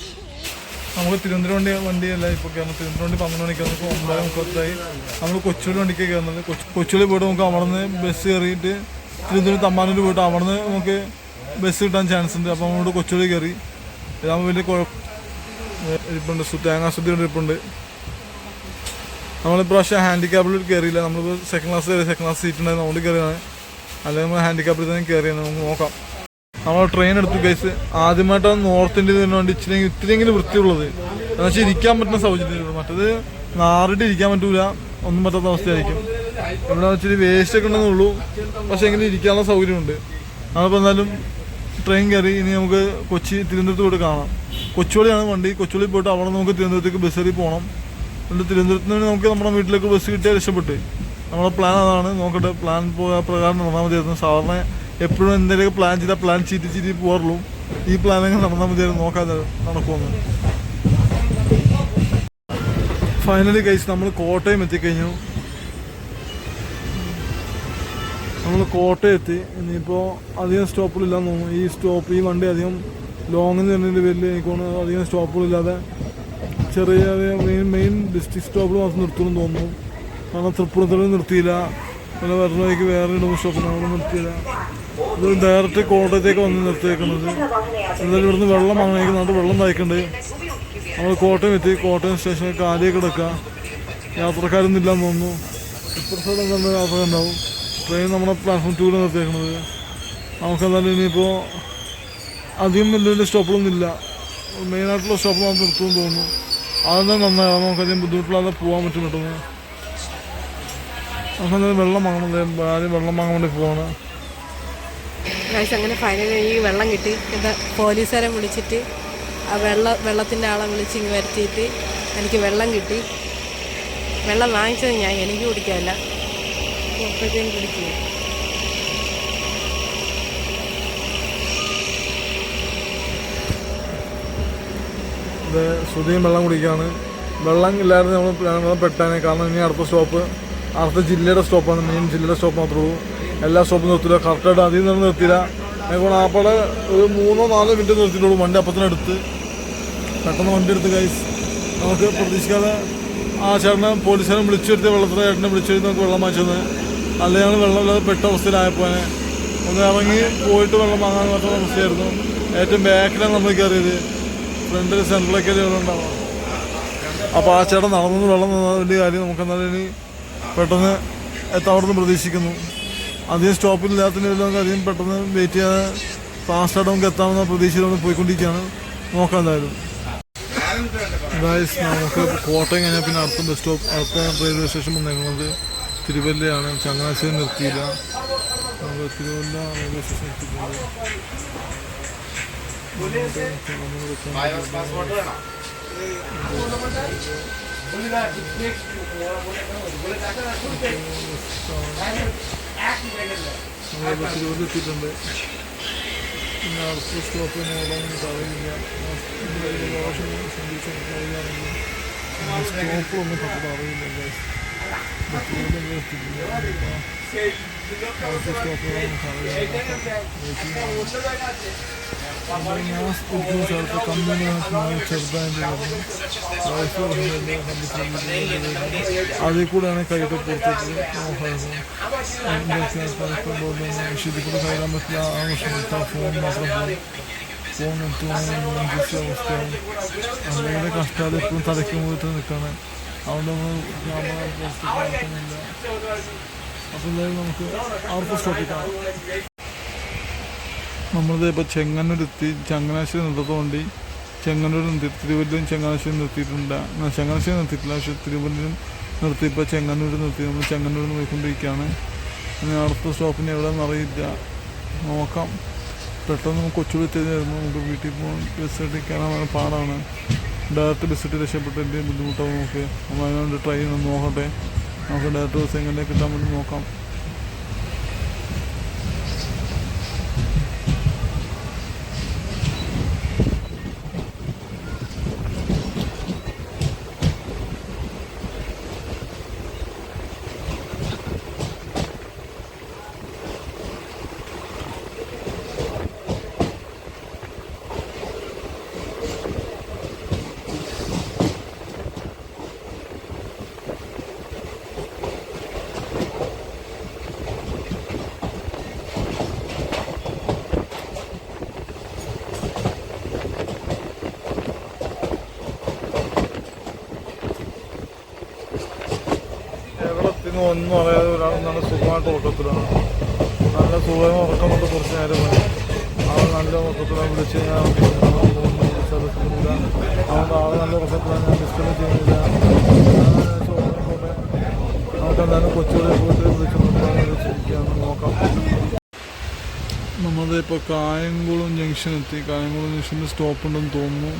നമുക്ക് തിരുവനന്തപുരം വണ്ടിയല്ല ഇപ്പോൾ കയറുന്നത്. തിരുവനന്തപുരം 12 മണിക്ക് നമുക്ക് 9:30 നമ്മൾ കൊച്ചുവേളി വണ്ടിക്ക് കയറുന്നത്. കൊച്ചുവേളി പോയിട്ട് നമുക്ക് അവിടെ നിന്ന് ബസ് കയറിയിട്ട് തിരുവനന്തപുരം തമ്പാനൂർ പോയിട്ട് അവിടെ നിന്ന് നമുക്ക് ബസ് കിട്ടാൻ ചാൻസ് ഉണ്ട്. അപ്പോൾ നമ്മളോട് കൊച്ചുവേളി കയറി. ഇതാകുമ്പോൾ വലിയ ഇരിപ്പുണ്ട്, തേങ്ങാ ശുദ്ധി ഇരിപ്പുണ്ട്. നമ്മളിപ്രാവശ്യം ഹാൻഡിക്യാപ്പിൽ കയറിയില്ല. നമ്മളിപ്പോൾ സെക്കൻഡ് ക്ലാസ് സീറ്റ് ഉണ്ടായിരുന്നു, അതുകൊണ്ട് കയറിയാണ്. അല്ലെങ്കിൽ നമ്മൾ ഹാൻഡിക്യാപ്പിൽ തന്നെ കയറിയാണ്. നമുക്ക് നോക്കാം. നമ്മൾ ട്രെയിൻ എടുത്തു ഗൈസ്. ആദ്യമായിട്ടാണ് നോർത്ത് ഇന്ത്യയിൽ വേണ്ടി ഇത്തിരിയെങ്കിലും വൃത്തിയുള്ളത്. എന്ന് വെച്ചാൽ ഇരിക്കാൻ പറ്റുന്ന സൗകര്യത്തിലുള്ളൂ. മറ്റത് നാറിട്ട് ഇരിക്കാൻ പറ്റൂല, ഒന്നും പറ്റാത്ത അവസ്ഥയായിരിക്കും. ഇവിടെ ഇച്ചിരി വേസ്റ്റൊക്കെ ഉണ്ടെന്നുള്ളൂ, പക്ഷേ എങ്കിലും ഇരിക്കാനുള്ള സൗകര്യമുണ്ട്. നമ്മളിപ്പോൾ എന്തായാലും ട്രെയിൻ കയറി. ഇനി നമുക്ക് തിരുവനന്തപുരത്ത് പോയിട്ട് കാണാം. കൊച്ചുവേളിയാണ് വണ്ടി. കൊച്ചുവേളി പോയിട്ട് അവിടെ നമുക്ക് തിരുവനന്തപുരത്തേക്ക് ബസ് കയറി പോകണം. എന്നിട്ട് തിരുവനന്തപുരത്ത് നിന്ന് നമുക്ക് നമ്മുടെ വീട്ടിലേക്ക് ബസ് കിട്ടിയാൽ രക്ഷപ്പെട്ട്. നമ്മുടെ പ്ലാൻ അതാണ്. നോക്കട്ടെ, പ്ലാൻ പ്രകാരം നടന്നാൽ മതിയായിരുന്നു. സാധാരണ എപ്പോഴും എന്തെങ്കിലുമൊക്കെ പ്ലാൻ ചെയ്താൽ പ്ലാൻ ചീറ്റി പോകാറുള്ളൂ. ഈ പ്ലാനൊക്കെ നടന്നാൽ മതിയായിരുന്നു. നോക്കാതെ നടക്കുമെന്ന്. ഫൈനലി ഗൈസ് നമ്മൾ കോട്ടയം എത്തിക്കഴിഞ്ഞു. നമ്മൾ കോട്ടയം എത്തി. ഇനിയിപ്പോൾ അധികം സ്റ്റോപ്പുകളില്ലാന്ന് തോന്നുന്നു. ഈ വണ്ടി അധികം ലോങ്ങിൽ നിന്ന് പേരിൽ എനിക്കൊന്ന് അധികം സ്റ്റോപ്പുകളില്ലാതെ ചെറിയ മെയിൻ ഡിസ്ട്രിക്ട് സ്റ്റോപ്പിൽ മാത്രം നിർത്തുമെന്ന് തോന്നുന്നു. കാരണം തൃപ്പൂണിത്തുറയിൽ നിർത്തിയില്ല, പിന്നെ വരുന്നവയ്ക്ക് വേറെ രണ്ട് സ്റ്റോപ്പിൽ അവിടെ നിർത്തിയില്ല. ഇത് ഡയറക്റ്റ് കോട്ടയത്തേക്ക് വന്ന് നിർത്തിയേക്കുന്നത്. എന്തായാലും ഇവിടുന്ന് വെള്ളം വാങ്ങണമെങ്കിൽ വെള്ളം നയിക്കണ്ട്. നമ്മൾ കോട്ടയം എത്തി. കോട്ടയം സ്റ്റേഷനിൽ കാലിയൊക്കെ കിടക്കുക. യാത്രക്കാരൊന്നും ഇല്ലാന്ന് തോന്നുന്നു. ഇപ്പുറത്തോടെ നല്ല യാത്രക്കാരുണ്ടാവും. ട്രെയിൻ നമ്മുടെ പ്ലാറ്റ്ഫോം 2 നിർത്തിയേക്കുന്നത്. നമുക്കെന്തായാലും ഇനിയിപ്പോൾ അധികം വലിയ വലിയ സ്റ്റോപ്പുകളൊന്നും ഇല്ല. മെയിനായിട്ടുള്ള സ്റ്റോപ്പ് നമുക്ക് നിർത്തുമെന്ന് തോന്നുന്നു. അതെന്താ നന്നായി, നമുക്കധികം ബുദ്ധിമുട്ടില്ലാതെ പോകാൻ പറ്റും പെട്ടെന്ന്. നമുക്കെന്തായാലും വെള്ളം വാങ്ങണം. ആദ്യം വെള്ളം വാങ്ങാൻ വേണ്ടി പോവാണ്. അങ്ങനെ ഫൈനലി ഈ വെള്ളം കിട്ടി. എന്താ പോലീസുകാരെ വിളിച്ചിട്ട് ആ വെള്ളത്തിൻ്റെ ആളെ വിളിച്ച് ഇങ്ങ് വരുത്തിയിട്ട് എനിക്ക് വെള്ളം കിട്ടി. വെള്ളം വാങ്ങിച്ചത് എനിക്ക് കുടിക്കാമല്ല, അപ്പോഴത്തേനും കുടിക്കുക. ശ്രുതിയും വെള്ളം കുടിക്കുകയാണ്. വെള്ളം ഇല്ലായിരുന്നു നമ്മൾ പെട്ടാനെ. കാരണം ഇനി അടുത്ത ജില്ലയുടെ സ്റ്റോപ്പാണ്. മെയിൻ ജില്ലയുടെ സ്റ്റോപ്പ് മാത്രമേ ഉള്ളൂ. എല്ലാ സ്റ്റോപ്പും നിർത്തില്ല. കറക്റ്റായിട്ട് അതിൽ നിന്ന് നിർത്തിയില്ല. അതുകൊണ്ട് ആപ്പാടെ ഒരു 3-4 മിനിറ്റ് നിർത്തിയിട്ടുള്ളൂ. വണ്ടി അപ്പത്തിനടുത്ത് പെട്ടെന്ന് വണ്ടി എടുത്ത് ഗൈസ്. നമുക്ക് പ്രതീക്ഷിക്കാതെ ആ ചേട്ടനെ പോലീസുകാരെ വിളിച്ചു വരുത്തിയ വെള്ളത്തിലെ ചേട്ടനെ വിളിച്ചു വരുത്തി നമുക്ക് വെള്ളം വാങ്ങിച്ചത്. അല്ലെങ്കിൽ ഞങ്ങൾ വെള്ളമില്ലാതെ പെട്ട അവസ്ഥയിലായപ്പോൾ ഒന്ന് ഇറങ്ങി പോയിട്ട് വെള്ളം വാങ്ങാൻ പറ്റുന്ന അവസ്ഥയായിരുന്നു. ഏറ്റവും ബാക്കിലാണ് നമ്മൾ കയറിയത്. ഫ്രണ്ടിൽ സെൻട്രലൊക്കെ വെള്ളം ഉണ്ടാവാം. അപ്പോൾ ആ ചേട്ടൻ നടന്നു വെള്ളം വലിയ കാര്യം. നമുക്കെന്നാലും ഇനി പെട്ടെന്ന് എത്താവുന്ന പ്രതീക്ഷിക്കുന്നു. അധികം സ്റ്റോപ്പില്ലാത്തതിന് നമുക്ക് അധികം പെട്ടെന്ന് വെയിറ്റ് ചെയ്യാതെ ഫാസ്റ്റായിട്ട് നമുക്ക് എത്താവുന്ന പ്രതീക്ഷയിൽ നമ്മൾ പോയിക്കൊണ്ടിരിക്കുകയാണ്. നോക്കാം എന്തായാലും ഗൈസ്. നമുക്ക് കോട്ടയം കഴിഞ്ഞാൽ പിന്നെ അടുത്ത റെയിൽവേ സ്റ്റേഷൻ വന്നേക്കുന്നത് തിരുവല്ലയാണ്. ചങ്ങനാശ്ശേരി നിർത്തിയില്ല. നമുക്ക് തിരുവല്ല റെയിൽവേ സ്റ്റേഷൻ എത്തിയിട്ടുണ്ട്. തിരുവല്ല എത്തിയിട്ടുണ്ട്. പിന്നെ അടുത്ത സ്റ്റോപ്പ് നമുക്ക് അറിയില്ല. സ്റ്റോപ്പൊന്നും പെട്ടെന്ന് അറിയില്ല. തിരുവല്ല എത്തിയിട്ടില്ല. അടുത്ത സ്റ്റോപ്പ് നമുക്ക് അറിയില്ല. അതിൽ കൂടെയാണ് കൈയിട്ട് പുറത്തേക്ക് ഇതിൽ കൂടെ കയറാൻ പറ്റില്ല. ആ പ്രശ്നം ഫോൺ മാത്രം ഫോൺ എടുത്ത് അവസ്ഥയാവും. അങ്ങനെ കഷ്ടകാലം എപ്പോഴും തലയ്ക്ക് പോയിട്ട് നിൽക്കുകയാണ്. അതുകൊണ്ട് നമ്മൾ ക്യാമറ പുറത്തേക്ക് നടക്കുന്നില്ല. അപ്പോൾ എന്തായാലും നമുക്ക് അടുത്ത സ്റ്റോപ്പിൽ കാണാം. നമ്മളിത് ഇപ്പോൾ ചെങ്ങന്നൂരെത്തി. ചങ്ങനാശ്ശേരി നിർത്തത്തെ വണ്ടി ചെങ്ങന്നൂർ നിർത്തി. തിരുവല്ലയും ചങ്ങനാശ്ശേരി നിർത്തിയിട്ടുണ്ട്. ചങ്ങനാശ്ശേരി നിർത്തിയിട്ടില്ല, പക്ഷേ തിരുവല്ലയും നിർത്തി. ഇപ്പോൾ ചെങ്ങന്നൂർ നിർത്തി. നമ്മൾ ചെങ്ങന്നൂരിൽ നിന്ന് പോയിക്കൊണ്ടിരിക്കുകയാണ്. ഇനി അടുത്ത സ്റ്റോപ്പിന് എവിടെയെന്ന് അറിയില്ല. നോക്കാം. പെട്ടെന്ന് നമുക്ക് കൊച്ചുകൂടി എത്തിയതായിരുന്നു. നമുക്ക് വീട്ടിൽ പോകാൻ ബസ് കിട്ടി കയറാൻ പാടാണ്. ഡയറക്റ്റ് ബസ് കിട്ടി രക്ഷപ്പെട്ടതിൻ്റെ ബുദ്ധിമുട്ടാവും നമുക്ക്. നമ്മൾ അതിനുവേണ്ടി ട്രൈ ചെയ്ത് നോക്കട്ടെ. നമുക്ക് ഡയറക്റ്റ് ബസ് എങ്ങനെ കിട്ടാൻ വേണ്ടി നോക്കാം. ഒന്നും അറിയാതെ ഒരാൾ നല്ല സുഖമായിട്ട് ഉറക്കത്തിലാണ്. നല്ല സുഖം ഉറക്കം കൊണ്ട് കുറച്ച് നേരം മതി. ആൾ നല്ല ഉറക്കത്തിലാണ്. വിളിച്ച് കഴിഞ്ഞാൽ വിളിച്ചില്ല. അതുകൊണ്ട് ആൾ നല്ല ഉറക്കത്തിലാണ്. ഞാൻ ഡിസ്റ്റർബ് ചെയ്യുന്നില്ല. നമുക്ക് എന്തായാലും കൊച്ചുകളെ പോയിട്ട് വിളിച്ചിരിക്കുകയാണ്. നോക്കാം. നമ്മളിപ്പോൾ കായംകുളം ജംഗ്ഷൻ എത്തി. കായംകുളം ജംഗ്ഷനിൽ സ്റ്റോപ്പ് ഉണ്ടെന്ന് തോന്നുന്നു.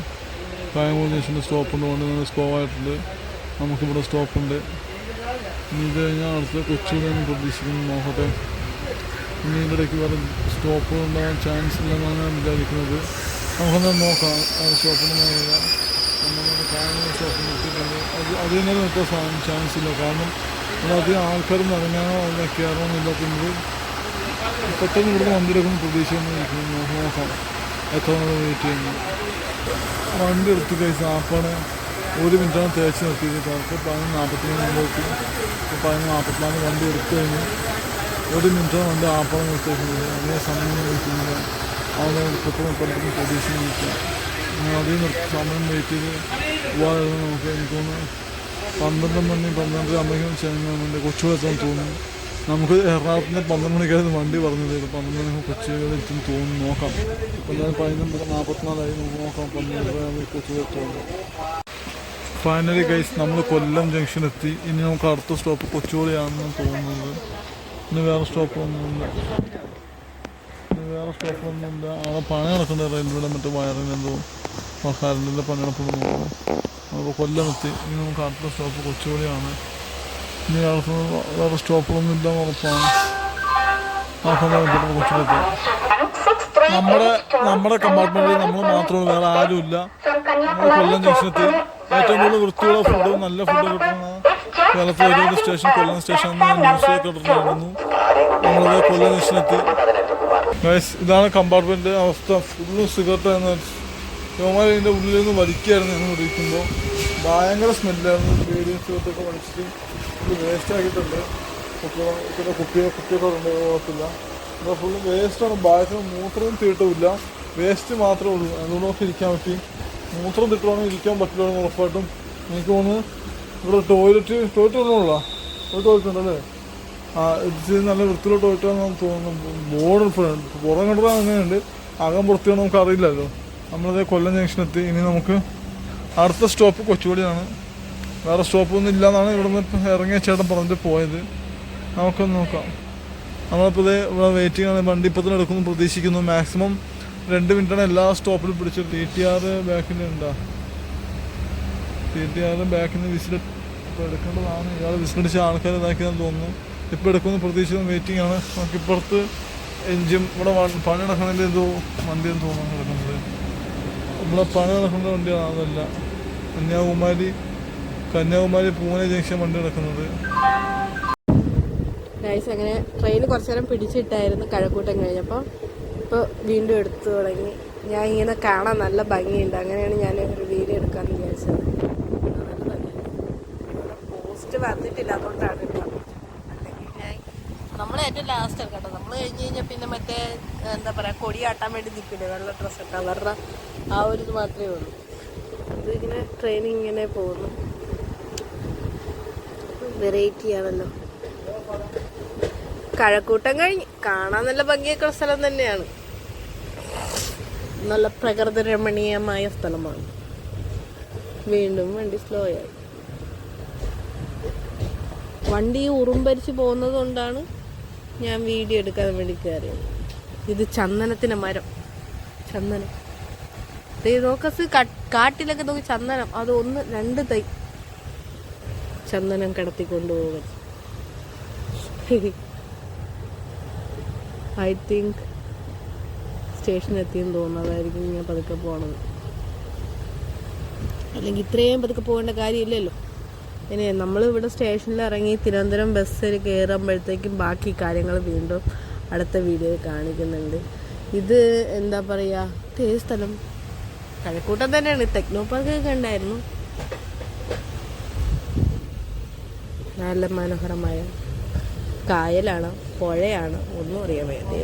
കായംകുളം ജംഗ്ഷനിൽ സ്റ്റോപ്പ് ഉണ്ടെന്ന് നല്ല സ്ലോ ആയിട്ടുണ്ട്. നമുക്കിവിടെ സ്റ്റോപ്പുണ്ട്. ഇനി ഇത് കഴിഞ്ഞാൽ അടുത്ത കൊച്ചിയിലൊന്നും പ്രതീക്ഷിക്കുന്നു. നോക്കട്ടെ. ഇനി ഇതിൻ്റെ ഇടയ്ക്ക് വേറെ സ്റ്റോപ്പ് ഉണ്ടാകാൻ ചാൻസ് ഇല്ലെന്നാണ് ഞാൻ വിചാരിക്കുന്നത്. നമുക്കൊന്ന് നോക്കാം. അത് സ്റ്റോപ്പൊന്നും അറിയില്ല. നമ്മളുടെ കായംകുളം സ്റ്റോപ്പ് നിർത്തിയിട്ടുണ്ട്. അത് തന്നെ നിർത്താൻ ചാൻസ് ഇല്ല. കാരണം ഇവിടെ അധികം ആൾക്കാരും ഇറങ്ങാനോ അവിടെ കയറാനോ ഇല്ലാത്തത് പെട്ടെന്ന് ഇവിടുന്ന് വണ്ടി എടുക്കുന്ന പ്രതീക്ഷയൊന്നും നോക്കാം എത്ര നമ്മൾ വെയിറ്റ് ചെയ്യുന്നു. വണ്ടി എടുത്ത് കഴിച്ച് ആപ്പാണ് 1 മിനിറ്റാണ് തേച്ച് നിർത്തിയത്. കറക്റ്റ് 11:43 മുമ്പോട്ട് 11:44 വണ്ടി എടുത്തു കഴിഞ്ഞ് 1 മിനിറ്റാണ് വണ്ടി ആപ്പാണ് നിർത്തിയിരിക്കുന്നത്. അങ്ങനെ സമയം നോക്കുന്നത് അവിടെ പെട്ടെന്ന് പ്രതീക്ഷ നോക്കുക. അധികം സമയം വെയിറ്റ് ചെയ്ത് പോകാതെ നമുക്ക് എനിക്ക് തോന്നുന്നു 12 മണി 12:30 ചെയ്യുന്നുണ്ട് കൊച്ചുവെത്താൻ തോന്നുന്നു. നമുക്ക് എറണാകുളത്തിന് 12 മണിക്കായിരുന്നു വണ്ടി പറഞ്ഞത്. 12 മണി കൊച്ചിയിലെത്തും തോന്നുന്നു. നോക്കാം. ഇപ്പം എന്തായാലും 11:44 നമുക്ക് നോക്കാം. 12:30 കൊച്ചിയിലെത്തുന്നു. ഫൈനലി ഗൈസ് നമ്മൾ കൊല്ലം ജംഗ്ഷൻ എത്തി. ഇനി നമുക്ക് അടുത്ത സ്റ്റോപ്പ് കൊച്ചുവേളിയാണെന്ന് തോന്നുന്നത്. ഇനി വേറെ സ്റ്റോപ്പൊന്നുമില്ല. അവിടെ പണി നടക്കുന്നുണ്ട് റെയിൽവേയുടെ മറ്റേ വയറിനെന്തോ കറണ്ടിൻ്റെ പണി നടക്കുന്നു. നമുക്ക് കൊല്ലം എത്തി. ഇനി നമുക്ക് അടുത്ത സ്റ്റോപ്പ് കൊച്ചുവേളിയാണ്. ഇനി അടുത്ത് വേറെ സ്റ്റോപ്പുകളൊന്നും ഇല്ലെന്ന് ഉറപ്പാണ്. ആ സമയം കൊച്ചിയിലെത്താം. നമ്മുടെ കമ്പാർട്ട്മെൻറ്റിൽ നമ്മൾ മാത്രമാണ്, വേറെ ആരുമില്ല. നമ്മൾ കൊല്ലം ജംഗ്ഷനെത്തി. ഏറ്റവും കൂടുതൽ വൃത്തിയുള്ള ഫുഡും നല്ല ഫുഡ് കിട്ടുന്ന കേരളത്തിലെ ഒരു സ്റ്റേഷൻ കൊല്ലം സ്റ്റേഷൻ എന്ന് ന്യൂസിലൊക്കെ ഇട്ടിട്ടുണ്ടായിരുന്നു. നമ്മളത് കൊല്ലം ജംഗ്ഷനെത്തി. ഇതാണ് കമ്പാർട്ട്മെൻറ്റ് അവസ്ഥ. ഫുള്ളും സിഗരറ്റായിരുന്നു. യോമാർ ഇതിൻ്റെ ഉള്ളിൽ നിന്ന് വലിക്കുകയായിരുന്നു എന്ന് വിളിക്കുമ്പോൾ. ഭയങ്കര സ്മെല്ലായിരുന്നു. ബീഡിയും സിഗരറ്റൊക്കെ വലിച്ചിട്ട് ഫുള്ള് വേസ്റ്റാക്കിയിട്ടുണ്ട്. കുപ്പിയൊക്കെ ഉണ്ട്. കുഴപ്പമില്ല. അപ്പോൾ ഫുള്ള് വേസ്റ്റാണ്. ബാഗത്തിന് മൂത്രവും തീട്ടമില്ല. വേസ്റ്റ് മാത്രമേ ഉള്ളൂ. അതുകൊണ്ടൊക്കെ ഇരിക്കാൻ പറ്റി. മൂത്രം തിട്ടുവാണെങ്കിൽ ഇരിക്കാൻ പറ്റില്ല ഉറപ്പായിട്ടും. എനിക്ക് തോന്നുന്നു ഇവിടെ ടോയ്ലറ്റ് ഉള്ളതാ. ഒരു ടോയ്ലറ്റ് ഉണ്ടല്ലേ? ഇത് നല്ല വൃത്തിയുള്ള ടോയ്ലറ്റാണെന്ന് തോന്നുന്നു. ബോർഡ് പുറം കണ്ടത് അങ്ങനെയുണ്ട്. അകം വൃത്തിയാണോ നമുക്ക് അറിയില്ലല്ലോ. നമ്മളത് കൊല്ലം ജംഗ്ഷനെത്തി. ഇനി നമുക്ക് അടുത്ത സ്റ്റോപ്പ് കൊച്ചുവേളിയാണ്. വേറെ സ്റ്റോപ്പൊന്നും ഇല്ലയെന്നാണ് ഇവിടെ നിന്ന് ഇറങ്ങിയ ചേട്ടൻ പറഞ്ഞിട്ട് പോയത്. നമുക്കൊന്ന് നോക്കാം. നമ്മളിപ്പോൾ ഇവിടെ വെയിറ്റിംഗ് ആണ്. വണ്ടി ഇപ്പോൾ തന്നെ എടുക്കുന്നു പ്രതീക്ഷിക്കുന്നു. മാക്സിമം 2 മിനിറ്റാണ് എല്ലാ സ്റ്റോപ്പിലും പിടിച്ചത്. TTR ബാക്കിലുണ്ടോ? TTR ബാക്കിൽ നിന്ന് വിസിൽ ഇപ്പോൾ എടുക്കേണ്ടതാണ്. ഇയാൾ വിസിലടിച്ച ആൾക്കാർ ഇതാക്കിയതെന്ന് തോന്നുന്നു. ഇപ്പോൾ എടുക്കുന്ന പ്രതീക്ഷിക്കുന്ന വെയിറ്റിംഗ് ആണ്. നമുക്ക് ഇപ്പുറത്ത് എൻജിൻ ഇവിടെ പണി നടക്കുന്നതിൻ്റെ എന്തോ വണ്ടിയെന്ന് തോന്നുന്നു കിടക്കുന്നത്. ഇവിടെ പണി നടക്കുന്ന വണ്ടിയാണ്. അതല്ല, കന്യാകുമാരി പൂനെ ജംഗ്ഷൻ വണ്ടി നടക്കുന്നത്. അങ്ങനെ ട്രെയിൻ കുറച്ചു നേരം പിടിച്ചിട്ടായിരുന്നു കഴക്കൂട്ടം കഴിഞ്ഞപ്പോൾ. ഇപ്പോൾ വീണ്ടും എടുത്തു തുടങ്ങി. ഞാൻ ഇങ്ങനെ കാണാൻ നല്ല ഭംഗിയുണ്ട്. അങ്ങനെയാണ് ഞാൻ ഒരു വീഡിയോ എടുക്കാമെന്ന് വിചാരിച്ചത്. നല്ല ഭംഗിയുണ്ട്. പോസ്റ്റ് വന്നിട്ടില്ല, അതുകൊണ്ടാണ് കേട്ടോ. അല്ലെങ്കിൽ ഞാൻ നമ്മൾ ഏറ്റവും ലാസ്റ്റ് ആണ് കേട്ടോ. നമ്മൾ കഴിഞ്ഞ് കഴിഞ്ഞാൽ പിന്നെ മറ്റേ എന്താ പറയുക, കൊടിയാട്ടാൻ വേണ്ടി നിൽക്കില്ലേ, വെള്ള ഡ്രസ്സ് ഇട്ട് അവരുടെ ആ ഒരു ഇത് മാത്രമേ ഉള്ളൂ. ഇതിങ്ങനെ ട്രെയിനിങ് ഇങ്ങനെ പോകുന്നു. വെറൈറ്റി ആണല്ലോ. കഴക്കൂട്ടം കഴിഞ്ഞ് കാണാൻ നല്ല ഭംഗിയൊക്കെയുള്ള സ്ഥലം തന്നെയാണ്. നല്ല പ്രകൃതി രമണീയമായ സ്ഥലമാണ്. വീണ്ടും വണ്ടി സ്ലോ ആയി. വണ്ടി ഉറുമ്പരിച്ച് പോകുന്നത് കൊണ്ടാണ് ഞാൻ വീഡിയോ എടുക്കാൻ വേണ്ടി കയറിയത്. ഇത് ചന്ദനത്തിൻ്റെ മരം. ചന്ദനം നോക്കസ് കാട്ടിലൊക്കെ നോക്കി ചന്ദനം. അത് 1-2 തൈ ചന്ദനം കിടത്തിക്കൊണ്ടുപോകാൻ. ഐ തിങ്ക് സ്റ്റേഷൻ എത്തിയെന്ന് തോന്നുന്നതായിരിക്കും ഞാൻ പതുക്കെ പോകണത്. അല്ലെങ്കിൽ ഇത്രയും പതുക്കെ പോകേണ്ട കാര്യമില്ലല്ലോ. ഇനി നമ്മളിവിടെ സ്റ്റേഷനിൽ ഇറങ്ങി തിരുവനന്തപുരം ബസ്സിൽ കയറുമ്പോഴത്തേക്കും ബാക്കി കാര്യങ്ങൾ വീണ്ടും അടുത്ത വീഡിയോയിൽ കാണിക്കുന്നുണ്ട്. ഇത് എന്താ പറയുക, ഏത് സ്ഥലം? കഴക്കൂട്ടം തന്നെയാണ്. ടെക്നോ പാർക്കൊക്കെ ഉണ്ടായിരുന്നു. നല്ല മനോഹരമായ കായലാണ്, പുഴയാണ്, ഒന്നും അറിയാൻ വേണ്ടി.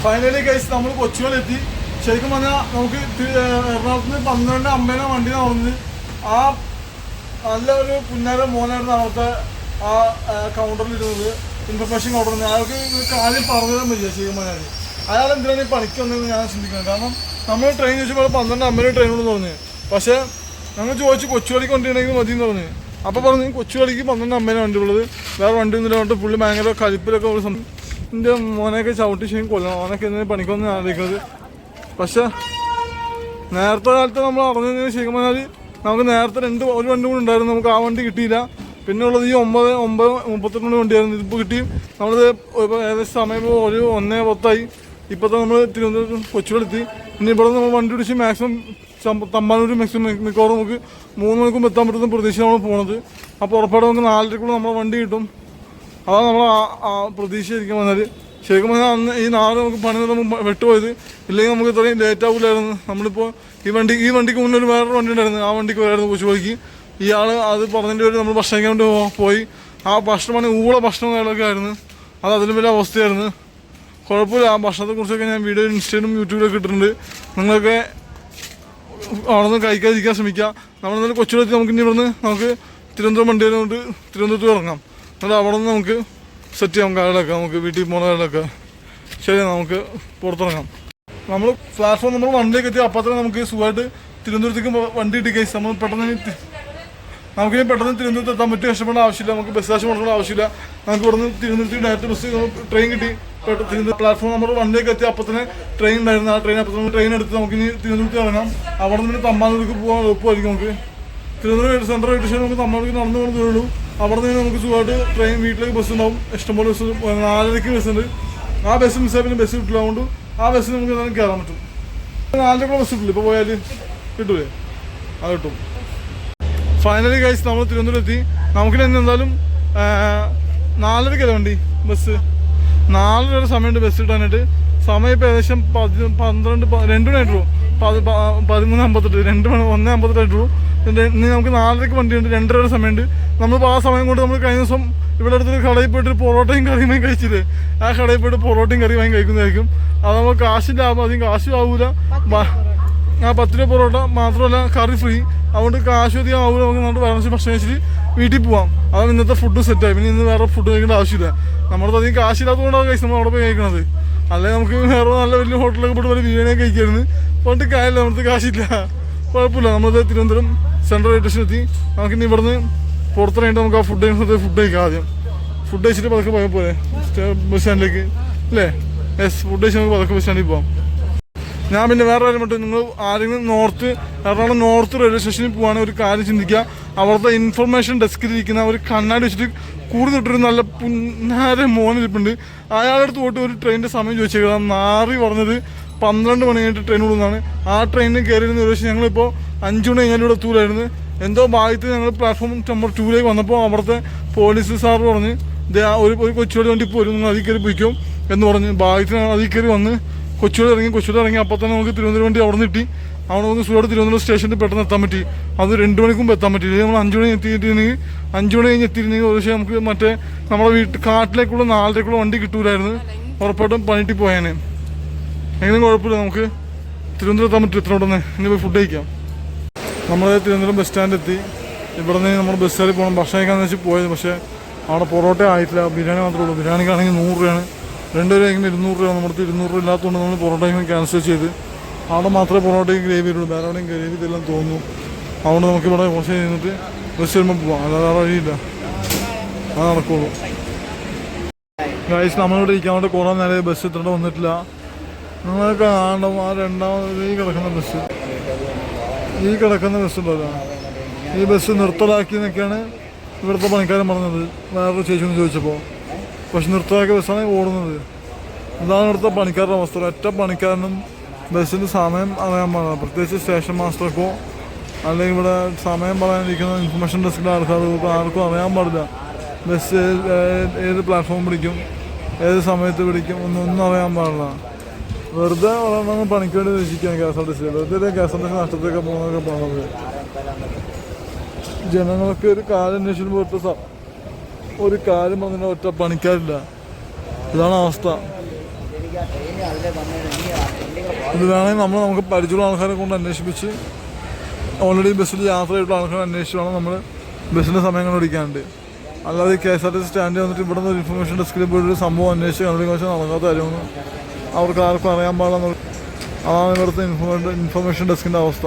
ഫൈനലി ഗൈസ് നമ്മൾ കൊച്ചുവേളി ശരിക്കും പറഞ്ഞാൽ നമുക്ക് എറണാകുളത്ത് 12:50 വണ്ടിയാണ് പറഞ്ഞത്. ആ നല്ല ഒരു പുന്നാര മോനായിരുന്നു അവിടുത്തെ ആ കൗണ്ടറിൽ ഇരുന്നത്, ഇൻഫർമേഷൻ കൗണ്ടറിൽ. അയാൾക്ക് കാര്യം പറഞ്ഞു തരാൻ പറ്റില്ല ശരിക്കും പറഞ്ഞാൽ. അയാൾ എന്തിനാണ് ഈ പണിക്ക് വന്നതെന്ന് ഞാൻ ചിന്തിക്കുന്നത്. കാരണം നമ്മൾ ട്രെയിൻ ചോദിച്ചപ്പോൾ 12:50 ട്രെയിൻ ഉണ്ടെന്ന് പറഞ്ഞു. പക്ഷേ ഞങ്ങൾ ചോദിച്ചു കൊച്ചുവേളിക്ക് വണ്ടി ഉണ്ടെങ്കിൽ മതി എന്ന് പറഞ്ഞു. അപ്പോൾ പറഞ്ഞു കൊച്ചുവേളിക്ക് 12:50 വണ്ടി ഉള്ളത്, വേറെ വണ്ടി ഒന്നും പറഞ്ഞിട്ട് പുള്ളി ഭയങ്കര കലിപ്പിലൊക്കെ ഉള്ള എൻ്റെ മോനെയൊക്കെ ചവിട്ടി ശരിക്കും കൊല്ലണം. അവനൊക്കെ എന്തെങ്കിലും പണിക്കൊന്നും ആലോചിക്കുന്നത്. പക്ഷേ നേരത്തെ കാലത്ത് നമ്മൾ അറിഞ്ഞതിന് ശരിക്കും പറഞ്ഞാൽ നമുക്ക് നേരത്തെ ഒരു വണ്ടി കൂടി ഉണ്ടായിരുന്നു. നമുക്ക് ആ വണ്ടി കിട്ടിയില്ല. പിന്നെ ഉള്ളത് ഈ 9:38 വണ്ടിയായിരുന്നു. ഇതിപ്പോൾ കിട്ടി. നമ്മളിത് ഏകദേശം സമയം 1:10 ഇപ്പോഴത്തെ നമ്മൾ തിരുവനന്തപുരം കൊച്ചുവേളി. ഇനി ഇവിടെ നമ്മൾ വണ്ടി പിടിച്ച് മാക്സിമം തമ്പാനൂർ മിക്കവാറും നമുക്ക് 3 മണിക്കും എത്താൻ പറ്റുന്ന പ്രതീക്ഷ നമ്മൾ പോണത്. അപ്പോൾ ഉറപ്പായിട്ട് നമുക്ക് 4:30 നമ്മൾ വണ്ടി കിട്ടും. അതാണ് നമ്മൾ ആ പ്രതീക്ഷയായിരിക്കും വന്നാൽ. ശരിക്കും പറഞ്ഞാൽ അന്ന് ഈ നാളെ നമുക്ക് പണി നമുക്ക് വിട്ടുപോയത്. ഇല്ലെങ്കിൽ നമുക്ക് ഇത്രയും ലേറ്റ് ആവില്ലായിരുന്നു. നമ്മളിപ്പോൾ ഈ വണ്ടിക്ക് മുന്നേ ഒരു വേറൊരു വണ്ടി ഉണ്ടായിരുന്നു. ആ വണ്ടിക്ക് വരായിരുന്നു കൊച്ചുപോയിക്ക്. ഇയാൾ അത് പറഞ്ഞതിൻ്റെ പേര് നമ്മൾ ഭക്ഷണം കഴിക്കാൻ വേണ്ടി പോയി. ആ ഭക്ഷണമാണ് ഭക്ഷണം കാര്യങ്ങളൊക്കെ ആയിരുന്നു. അത് അതിലും വലിയ അവസ്ഥയായിരുന്നു. കുഴപ്പമില്ല. ആ ഭക്ഷണത്തെക്കുറിച്ചൊക്കെ ഞാൻ വീഡിയോ ഇൻസ്റ്റയിലും യൂട്യൂബിലൊക്കെ ഇട്ടിട്ടുണ്ട്. നിങ്ങളൊക്കെ അവിടെ നിന്ന് കഴിക്കാതിരിക്കാൻ ശ്രമിക്കുക. നമ്മളെന്നാലും കൊച്ചുവിലെത്തി നമുക്ക് ഇനി ഇവിടുന്ന് നമുക്ക് തിരുവനന്തപുരം വണ്ടി കൊണ്ട് തിരുവനന്തപുരത്ത് ഇറങ്ങാം. എന്നിട്ട് അവിടെ നിന്ന് നമുക്ക് സെറ്റ് ചെയ്യാം കാര്യങ്ങളൊക്കെ. നമുക്ക് വീട്ടിൽ പോകുന്ന കാര്യങ്ങളൊക്കെ. ശരി, നമുക്ക് പുറത്തിറങ്ങാം. നമ്മൾ പ്ലാറ്റ്ഫോം നമ്മൾ വണ്ടിയിലേക്ക് എത്തി. അപ്പോൾ തന്നെ നമുക്ക് സുഖമായിട്ട് തിരുവനന്തപുരത്തേക്ക് വണ്ടി കിട്ടി കേസ്. നമ്മൾ നമുക്കിനി പെട്ടെന്ന് തിരുവനന്തപുരത്ത് എത്താൻ പറ്റും. കഷ്ടപ്പെടേണ്ട ആവശ്യമില്ല. നമുക്ക് ബസ് കാശ് കൊടുക്കേണ്ട ആവശ്യമില്ല. നമുക്ക് ഇവിടുന്ന് തിരുവനന്തപുരത്തേക്ക് ഡയറക്റ്റ് ബസ് ട്രെയിൻ കിട്ടി. തിരുവനന്തപുരം പ്ലാറ്റ്ഫോം നമ്മൾ വണ്ടിയൊക്കെ എത്തി. അപ്പോൾ തന്നെ ട്രെയിൻ ഉണ്ടായിരുന്നു. ആ ട്രെയിൻ അപ്പോൾ തന്നെ ട്രെയിൻ എടുത്ത് നമുക്ക് ഇനി തിരുവനന്തപുരത്ത് ഇറങ്ങാം. അവിടെ നിന്ന് തമ്പാനൂർക്ക് പോകാൻ എളുപ്പമായിരിക്കും. നമുക്ക് തിരുവനന്തപുരം സെൻട്രൽ റെയിൽവേ സ്റ്റേഷൻ നമുക്ക് തമ്പാനൂർക്ക് നടന്നു പോകുന്ന ദൂരമുള്ളൂ. അവിടെ നിന്ന് നമുക്ക് സുഖമായിട്ട് ട്രെയിൻ വീട്ടിലേക്ക് ബസ് ഉണ്ടാവും. ഇഷ്ടംപോലെ ബസ് 4:30 ബസ്സുണ്ട്. ആ ബസ് മിസ്സായി പിന്നെ ബസ് കിട്ടില്ല. അതുകൊണ്ട് ആ ബസ്സിൽ നമുക്ക് എന്തായാലും കയറാൻ പറ്റും. 4:30 ബസ് കിട്ടില്ല. ഇപ്പോൾ പോയാൽ കിട്ടൂലേ? അത് കിട്ടും. ഫൈനലി ഗൈസ് നമ്മൾ തിരുവനന്തപുരം എത്തി. നമുക്കിനി എന്തായാലും 4:30 വണ്ടി ബസ്. 4 വരെ സമയമുണ്ട് ബസ് കിട്ടാനായിട്ട്. സമയം ഇപ്പോൾ ഏകദേശം 2 മണിയായിട്ടുള്ളൂ. 13:58 1:58 ഇനി നമുക്ക് 4:30 വണ്ടിയുണ്ട്. 2:30 വരെ സമയമുണ്ട്. നമ്മളിപ്പോൾ ആ സമയം കൊണ്ട് നമ്മൾ കഴിഞ്ഞ ദിവസം ഇവിടെ അടുത്തൊരു കടയിൽ പോയിട്ട് പൊറോട്ടയും കറിയും വാങ്ങി കഴിച്ചില്ലേ? ആ കടയിൽ പോയിട്ട് പൊറോട്ടയും കറിയും വാങ്ങി കഴിക്കുന്നതായിരിക്കും. അത് നമ്മൾ കാശിൻ്റെ ആകുമ്പോൾ അധികം കാശും ആവൂല. ആ 10 രൂപ പൊറോട്ട മാത്രമല്ല കറി ഫ്രീ. അതുകൊണ്ട് കാശ് അധികം ആവൂല. നമുക്ക് നമ്മുടെ വേറെ ഭക്ഷണം കഴിച്ചിട്ട് വീട്ടിൽ പോവാം. അതാണ് ഇന്നത്തെ ഫുഡ് സെറ്റായി. പിന്നെ ഇന്ന് വേറെ ഫുഡ് കഴിക്കേണ്ട ആവശ്യമില്ല. നമ്മുടെ അധികം കാശില്ലാത്തതുകൊണ്ടാണ് കഴിച്ച് നമ്മൾ അവിടെ പോയി കഴിക്കണത്. അല്ലെങ്കിൽ നമുക്ക് വേറെ നല്ല വലിയ ഹോട്ടലൊക്കെ പോയിട്ട് വലിയ ബിരിയാണിയൊക്കെ കഴിക്കായിരുന്നു. അതുകൊണ്ട് കാര്യമില്ല, നമുക്ക് കാശില്ല. കുഴപ്പമില്ല. നമ്മളത് തിരുവനന്തപുരം സെൻട്രൽ റെയിൽവേ സ്റ്റേഷൻ എത്തി. നമുക്കിനി ഇവിടുന്ന് പുറത്തിറങ്ങിയിട്ട് നമുക്ക് ആ ഫുഡ് കഴിക്കാം. ആദ്യം ഫുഡ് കഴിച്ചിട്ട് പതുക്കെ പോയാൽ പോലെ ബസ് സ്റ്റാൻഡിലേക്ക് അല്ലേ? യെസ്, ഫുഡ് കഴിച്ച് നമുക്ക് പതുക്കെ ബസ് സ്റ്റാൻഡിൽ പോകാം. ഞാൻ പിന്നെ വേറെ കാര്യം പറ്റും. നിങ്ങൾ ആരെങ്കിലും എറണാകുളം നോർത്ത് റെയിൽവേ സ്റ്റേഷനിൽ പോകാൻ ഒരു കാര്യം ചിന്തിക്കുക. അവിടുത്തെ ഇൻഫർമേഷൻ ഡെസ്കിൽ ഇരിക്കുന്ന ഒരു കണ്ണാടി വെച്ചിട്ട് കൂടുതലിട്ടൊരു നല്ല പുന്നാര മോനിരിപ്പുണ്ട്. അയാളുടെ അടുത്ത് പോയിട്ട് ഒരു ട്രെയിനിൻ്റെ സമയം ചോദിച്ചേക്കാം. നാറി പറഞ്ഞത് 12 മണി കഴിഞ്ഞിട്ട് ട്രെയിൻ വിടുന്നതാണ്. ആ ട്രെയിനിൽ കയറിയിരുന്ന ഒരു പക്ഷേ ഞങ്ങളിപ്പോൾ 5 മണി കഴിഞ്ഞാൽ ഇവിടെ എത്തൂലായിരുന്നു. എന്തോ ഭാഗ്യത്തിൽ ഞങ്ങൾ പ്ലാറ്റ്ഫോം നമ്പർ 2ലേക്ക് വന്നപ്പോൾ അവിടുത്തെ പോലീസ് സാർ പറഞ്ഞ് ഒരു കൊച്ചുവേളി വണ്ടി പോരും, നിങ്ങൾ അതിൽ കയറി പോയിക്കും എന്ന് പറഞ്ഞ് ഭാഗ്യത്തിന് അതിൽ കയറി വന്ന് കൊച്ചുവേളി ഇറങ്ങി. അപ്പോൾ തന്നെ നമുക്ക് തിരുവനന്തപുരം വണ്ടി അവിടെ നിന്ന് കിട്ടി. അവിടെ നമുക്ക് സുഖമായിട്ട് തിരുവനന്തപുരം സ്റ്റേഷനിൽ പെട്ടെന്ന് എത്താൻ പറ്റി. അത് 2 മണിക്ക് മുമ്പ് എത്താൻ പറ്റില്ല. നമ്മൾ 5 മണി എത്തിയിരുന്നെങ്കിൽ 5 മണി കഴിഞ്ഞ് എത്തിയിരുന്നെങ്കിൽ ഒരു പക്ഷേ നമുക്ക് മറ്റേ നമ്മുടെ കാട്ടിലേക്കുള്ള 4:30 വണ്ടി കിട്ടൂലായിരുന്നു. ഉറപ്പായിട്ടും പണിയിട്ട് പോയാനെ. എങ്കിലും കുഴപ്പമില്ല, നമുക്ക് തിരുവനന്തപുരം എത്താൻ പറ്റും. എത്ര ഉടനെ ഇനി പോയി ഫുഡ് കഴിക്കാം. നമ്മൾ തിരുവനന്തപുരം ബസ് സ്റ്റാൻഡ് എത്തി. ഇവിടെ നിന്ന് നമ്മൾ ബസ് സ്റ്റാൻഡിൽ പോകണം. ഭക്ഷണം കഴിക്കാമെന്ന് വെച്ച് പോയത്. പക്ഷേ അവിടെ പൊറോട്ട ആയിട്ടില്ല, ബിരിയാണി മാത്രമേ ഉള്ളൂ. ബിരിയാണിക്കാണെങ്കിൽ 100 രൂപയാണ്. 2 പേരെങ്കിലും 200 രൂപ. നമ്മുടെ 200 രൂപ ഇല്ലാത്തതുകൊണ്ട് നമ്മൾ പൊറോട്ടയും ക്യാൻസൽ ചെയ്ത്. അവിടെ മാത്രമേ പൊറോട്ടയും ഗ്രേവി ഉള്ളൂ. വേറെ എവിടെയും ഗ്രേവി ഇതെല്ലാം തോന്നുന്നു. അതുകൊണ്ട് നമുക്ക് ഇവിടെ കുറച്ച് കഴിഞ്ഞിട്ട് ബസ് വരുമ്പോൾ പോവാം. അല്ലാതെ വഴിയില്ല, അത് നടക്കുള്ളൂ. ഗൈസ് നമ്മളിവിടെ ഇരിക്കാൻ വേണ്ടി കുറേ നേരം ബസ് എത്തേണ്ട വന്നിട്ടില്ല. നിങ്ങളൊക്കെ കാണണം ആ രണ്ടാമത് ഈ കിടക്കുന്ന ബസ് ഉണ്ടല്ലോ, ഈ ബസ് നിർത്തലാക്കി എന്നൊക്കെയാണ് ഇവിടുത്തെ പണിക്കാരൻ പറഞ്ഞത്. വേറൊരു ചേച്ചി ഒന്ന് ചോദിച്ചപ്പോൾ. പക്ഷെ നിർത്തലാക്കിയ ബസ്സാണ് ഓടുന്നത്. ഇതാണ് ഇവിടുത്തെ പണിക്കാരുടെ അവസ്ഥ. ഒറ്റ പണിക്കാരനും ബസ്സിൻ്റെ സമയം അറിയാൻ പാടില്ല. പ്രത്യേകിച്ച് സ്റ്റേഷൻ മാസ്റ്റർക്കോ അല്ലെങ്കിൽ ഇവിടെ സമയം പറയാനിരിക്കുന്ന ഇൻഫർമേഷൻ ഡെസ്കിലെ ആർക്കും അറിയാൻ പാടില്ല. ബസ് ഏത് പ്ലാറ്റ്ഫോം പിടിക്കും, ഏത് സമയത്ത് പിടിക്കും ഒന്നും അറിയാൻ പാടില്ല. വെറുതെ വളർന്നു പണിക്ക് വേണ്ടി രക്ഷിക്കുകയാണ് KSRTC. വെറുതെ KSRTC നഷ്ടത്തേക്ക് പോകുന്നതൊക്കെ പോകുന്നത്. ജനങ്ങൾക്ക് ഒരു കാര്യം അന്വേഷിക്കുമ്പോൾ ഒരു കാര്യം പറഞ്ഞാൽ ഒറ്റ പണിക്കാരില്ല. ഇതാണ് അവസ്ഥ. ഇത് വേണമെങ്കിൽ നമുക്ക് പരിചയമുള്ള ആൾക്കാരെ കൊണ്ട് അന്വേഷിപ്പിച്ച് ഓൾറെഡി ബസ്സിൽ യാത്ര ചെയ്തിട്ടുള്ള ആൾക്കാരെ അന്വേഷിച്ച് വേണം നമ്മൾ ബസ്സിൻ്റെ സമയം കണ്ടുപിടിക്കാനുണ്ട്. അല്ലാതെ KSRTC സ്റ്റാൻഡിൽ വന്നിട്ട് ഇവിടെ നിന്ന് ഒരു ഇൻഫർമേഷൻ ഡെസ്കിൽ പോയിട്ടൊരു സംഭവം അന്വേഷിച്ച് കണ്ടുപിടിക്കാൻ നടക്കാത്ത കാര്യമാണ്. അവർക്ക് ആർക്കും അറിയാൻ പാടില്ല. അതാണ് ഇവിടുത്തെ ഇൻഫർമേഷൻ ഡെസ്കിൻ്റെ അവസ്ഥ.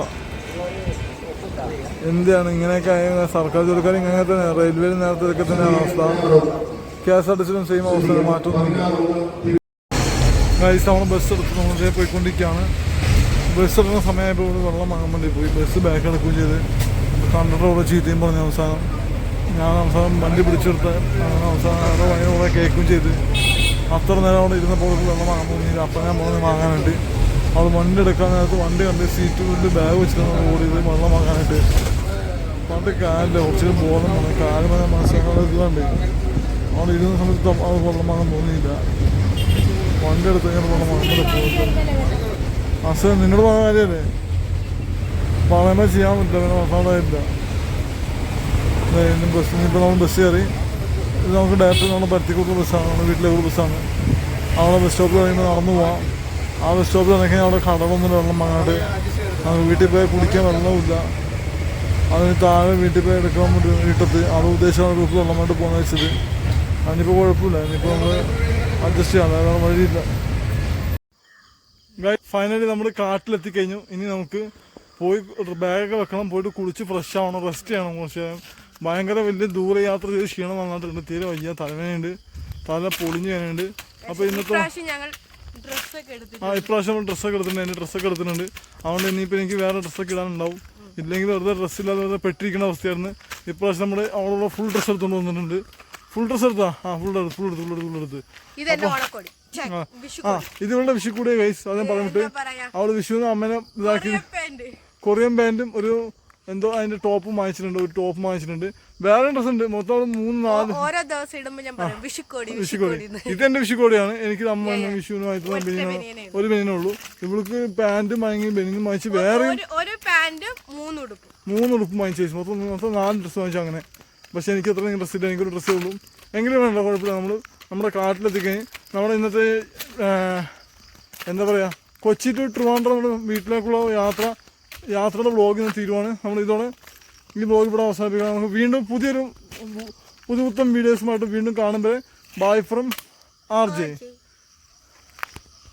എന്താണ് ഇങ്ങനെയൊക്കെ സർക്കാർ ജോലിക്കാർ ഇങ്ങനെ തന്നെ, റെയിൽവേയിൽ നേരത്തെ ഇതൊക്കെ തന്നെയാണ് അവസ്ഥ. KSRTCയിലും സെയിം അവസ്ഥ, മാറ്റമൊന്നുമില്ല. ഗൈസ് നമ്മൾ ബസ് എടുത്ത് നമ്മളിതേ പോയിക്കൊണ്ടിരിക്കുകയാണ്. ബസ് എടുക്കുന്ന സമയമായപ്പോൾ ഇവിടെ വെള്ളം വാങ്ങാൻ വേണ്ടി പോയി. ബസ് ബാക്ക് എടുക്കുകയും ചെയ്ത് കണ്ടക്ടറോടെ ചീത്തയും പറഞ്ഞ അവസാനം വണ്ടി പിടിച്ചെടുത്ത് അവസാനം അവിടെ ഭയങ്കര കേൾക്കുകയും ചെയ്ത്. അത്ര നേരം അവിടെ ഇരുന്നപ്പോൾ വെള്ളം വാങ്ങാൻ തോന്നിയില്ല. അപ്പം ഞാൻ പോകുന്നത് വാങ്ങാനായിട്ട് അവിടെ വണ്ടി എടുക്കാൻ നേരത്ത് വണ്ടി കണ്ട് സീറ്റ് കൊണ്ട് ബാഗ് വെച്ചിട്ടാണ് ഓടിയത് വെള്ളം വാങ്ങാനായിട്ട്. പണ്ട് കാലില്ല, കുറച്ച് ബോധം വന്നു. കാല് മനസ്സിലാക്കാനുള്ള ഇത് കണ്ട് അവിടെ ഇരുന്ന സമയത്ത് അത് വെള്ളം വാങ്ങാൻ തോന്നിയില്ല. വണ്ടി എടുത്ത് ഇങ്ങനെ വെള്ളം വാങ്ങുമ്പോൾ അസുഖം നിന്നോട് പറഞ്ഞ കാര്യമല്ലേ, പറയുമ്പോൾ ചെയ്യാൻ പറ്റില്ല, പിന്നെ മസാടായില്ല. ഇപ്പോൾ നമ്മൾ ബസ് കയറി. ഇത് നമുക്ക് ഡയറക്റ്റ് നമ്മുടെ പരുത്തിക്കൂട്ടുള്ള ബസ്സാണ്, നമ്മുടെ വീട്ടിലേക്കുള്ള ബസ്സാണ്. അവിടെ ബസ് സ്റ്റോപ്പിൽ കഴിയുമ്പോൾ നടന്നു പോവാം. ആ ബസ് സ്റ്റോപ്പിൽ ഇറങ്ങി അവിടെ കടകളൊന്നും വെള്ളം വാങ്ങാണ്ട് നമുക്ക് വീട്ടിൽ പോയി കുടിക്കാൻ വെള്ളമില്ല. അതിന് താഴെ വീട്ടിൽ പോയി എടുക്കാൻ വേണ്ടി വീട്ടത്ത് അത് ഉദ്ദേശിച്ചാണ് ഗ്രൂപ്പിൽ വെള്ളം വേണ്ടി പോകുന്ന വെച്ചത്. അതിനിപ്പോൾ കുഴപ്പമില്ല, ഇനിയിപ്പോൾ നമ്മൾ അഡ്ജസ്റ്റ് ചെയ്യാം, വേറെ വഴിയില്ല. ഫൈനലി നമ്മൾ കാട്ടിലെത്തിക്കഴിഞ്ഞു. ഇനി നമുക്ക് പോയി ബാഗൊക്കെ വെക്കണം, പോയിട്ട് കുളിച്ച് ഫ്രഷ് ആവണം, റെസ്റ്റ് ചെയ്യണം. കുറച്ച് ഭയങ്കര വലിയ ദൂരെ യാത്ര ചെയ്ത് ക്ഷീണം വന്നിട്ടുണ്ട്, തീരെ വയ്യ, തലവേനുണ്ട്, തല പൊളിഞ്ഞ് വേനുണ്ട്. അപ്പോൾ ഇന്നത്തെ ഇപ്രാവശ്യം നമ്മൾ ഡ്രസ്സൊക്കെ എടുത്തിട്ടുണ്ട്, എൻ്റെ ഡ്രസ്സൊക്കെ എടുത്തിട്ടുണ്ട്. അതുകൊണ്ട് ഇനിയിപ്പോൾ എനിക്ക് വേറെ ഡ്രസ്സൊക്കെ ഇടാനുണ്ടാവും. ഇല്ലെങ്കിൽ വെറുതെ ഡ്രസ്സില്ലാതെ വെറുതെ പെട്ടിരിക്കുന്ന അവസ്ഥയായിരുന്നു. ഇപ്രാവശ്യം നമ്മൾ അവിടെ ഫുൾ ഡ്രസ്സ് എടുത്തുകൊണ്ട് വന്നിട്ടുണ്ട്. ഫുൾ ഡ്രസ്സ് എടുത്താ? ഫുൾ എടുത്ത് ഇതിവളുടെ വിഷുക്കൂടിയ ഗൈസ്, അത് ഞാൻ പറഞ്ഞിട്ട് അവള് വിഷുവിന് അമ്മനെ ഇതാക്കി കൊറിയൻ പാൻറ്റും ഒരു എന്തോ അതിന്റെ ടോപ്പും വാങ്ങിച്ചിട്ടുണ്ട്, ഒരു ടോപ്പും വാങ്ങിച്ചിട്ടുണ്ട്. വേറെ ഡ്രസ് ഉണ്ട്, മൊത്തം 3-4 വിഷുക്കോടി. ഇതെന്റെ വിഷുക്കോടിയാണ്. എനിക്ക് അമ്മ വിഷുവിന് വാങ്ങിച്ചത് ഒരു ബനിയനുള്ളൂ. ഇവൾക്ക് പാന്റും വാങ്ങി ബനിയനും വാങ്ങിച്ച് വേറെ 3 ഉടുപ്പും വാങ്ങിച്ചു. മൊത്തം 4 ഡ്രസ്സ് വാങ്ങിച്ചു അങ്ങനെ. പക്ഷെ എനിക്ക് അത്ര ഡ്രസ്സ് ഇല്ല, എനിക്കൊരു ഡ്രസ്സേ ഉള്ളൂ. എങ്കിലും വേണ്ട, കുഴപ്പമില്ല. നമ്മൾ നമ്മുടെ കാട്ടിലെത്തിക്കഴിഞ്ഞ് നമ്മുടെ ഇന്നത്തെ എന്താ പറയുക, കൊച്ചി ടു ട്രിവാൻഡ്രം നമ്മുടെ വീട്ടിലേക്കുള്ള യാത്രയുടെ വ്ളോഗ് ഇന്ന് തീരുവാണ്. നമ്മൾ ഇതോടെ ഈ വ്ളോഗ് ഇവിടെ അവസാനിപ്പിക്കണം. നമുക്ക് വീണ്ടും പുതിയൊരു പുതുപുത്തൻ വീഡിയോസുമായിട്ട് വീണ്ടും കാണുമ്പോൾ ബൈ ഫ്രം RJ.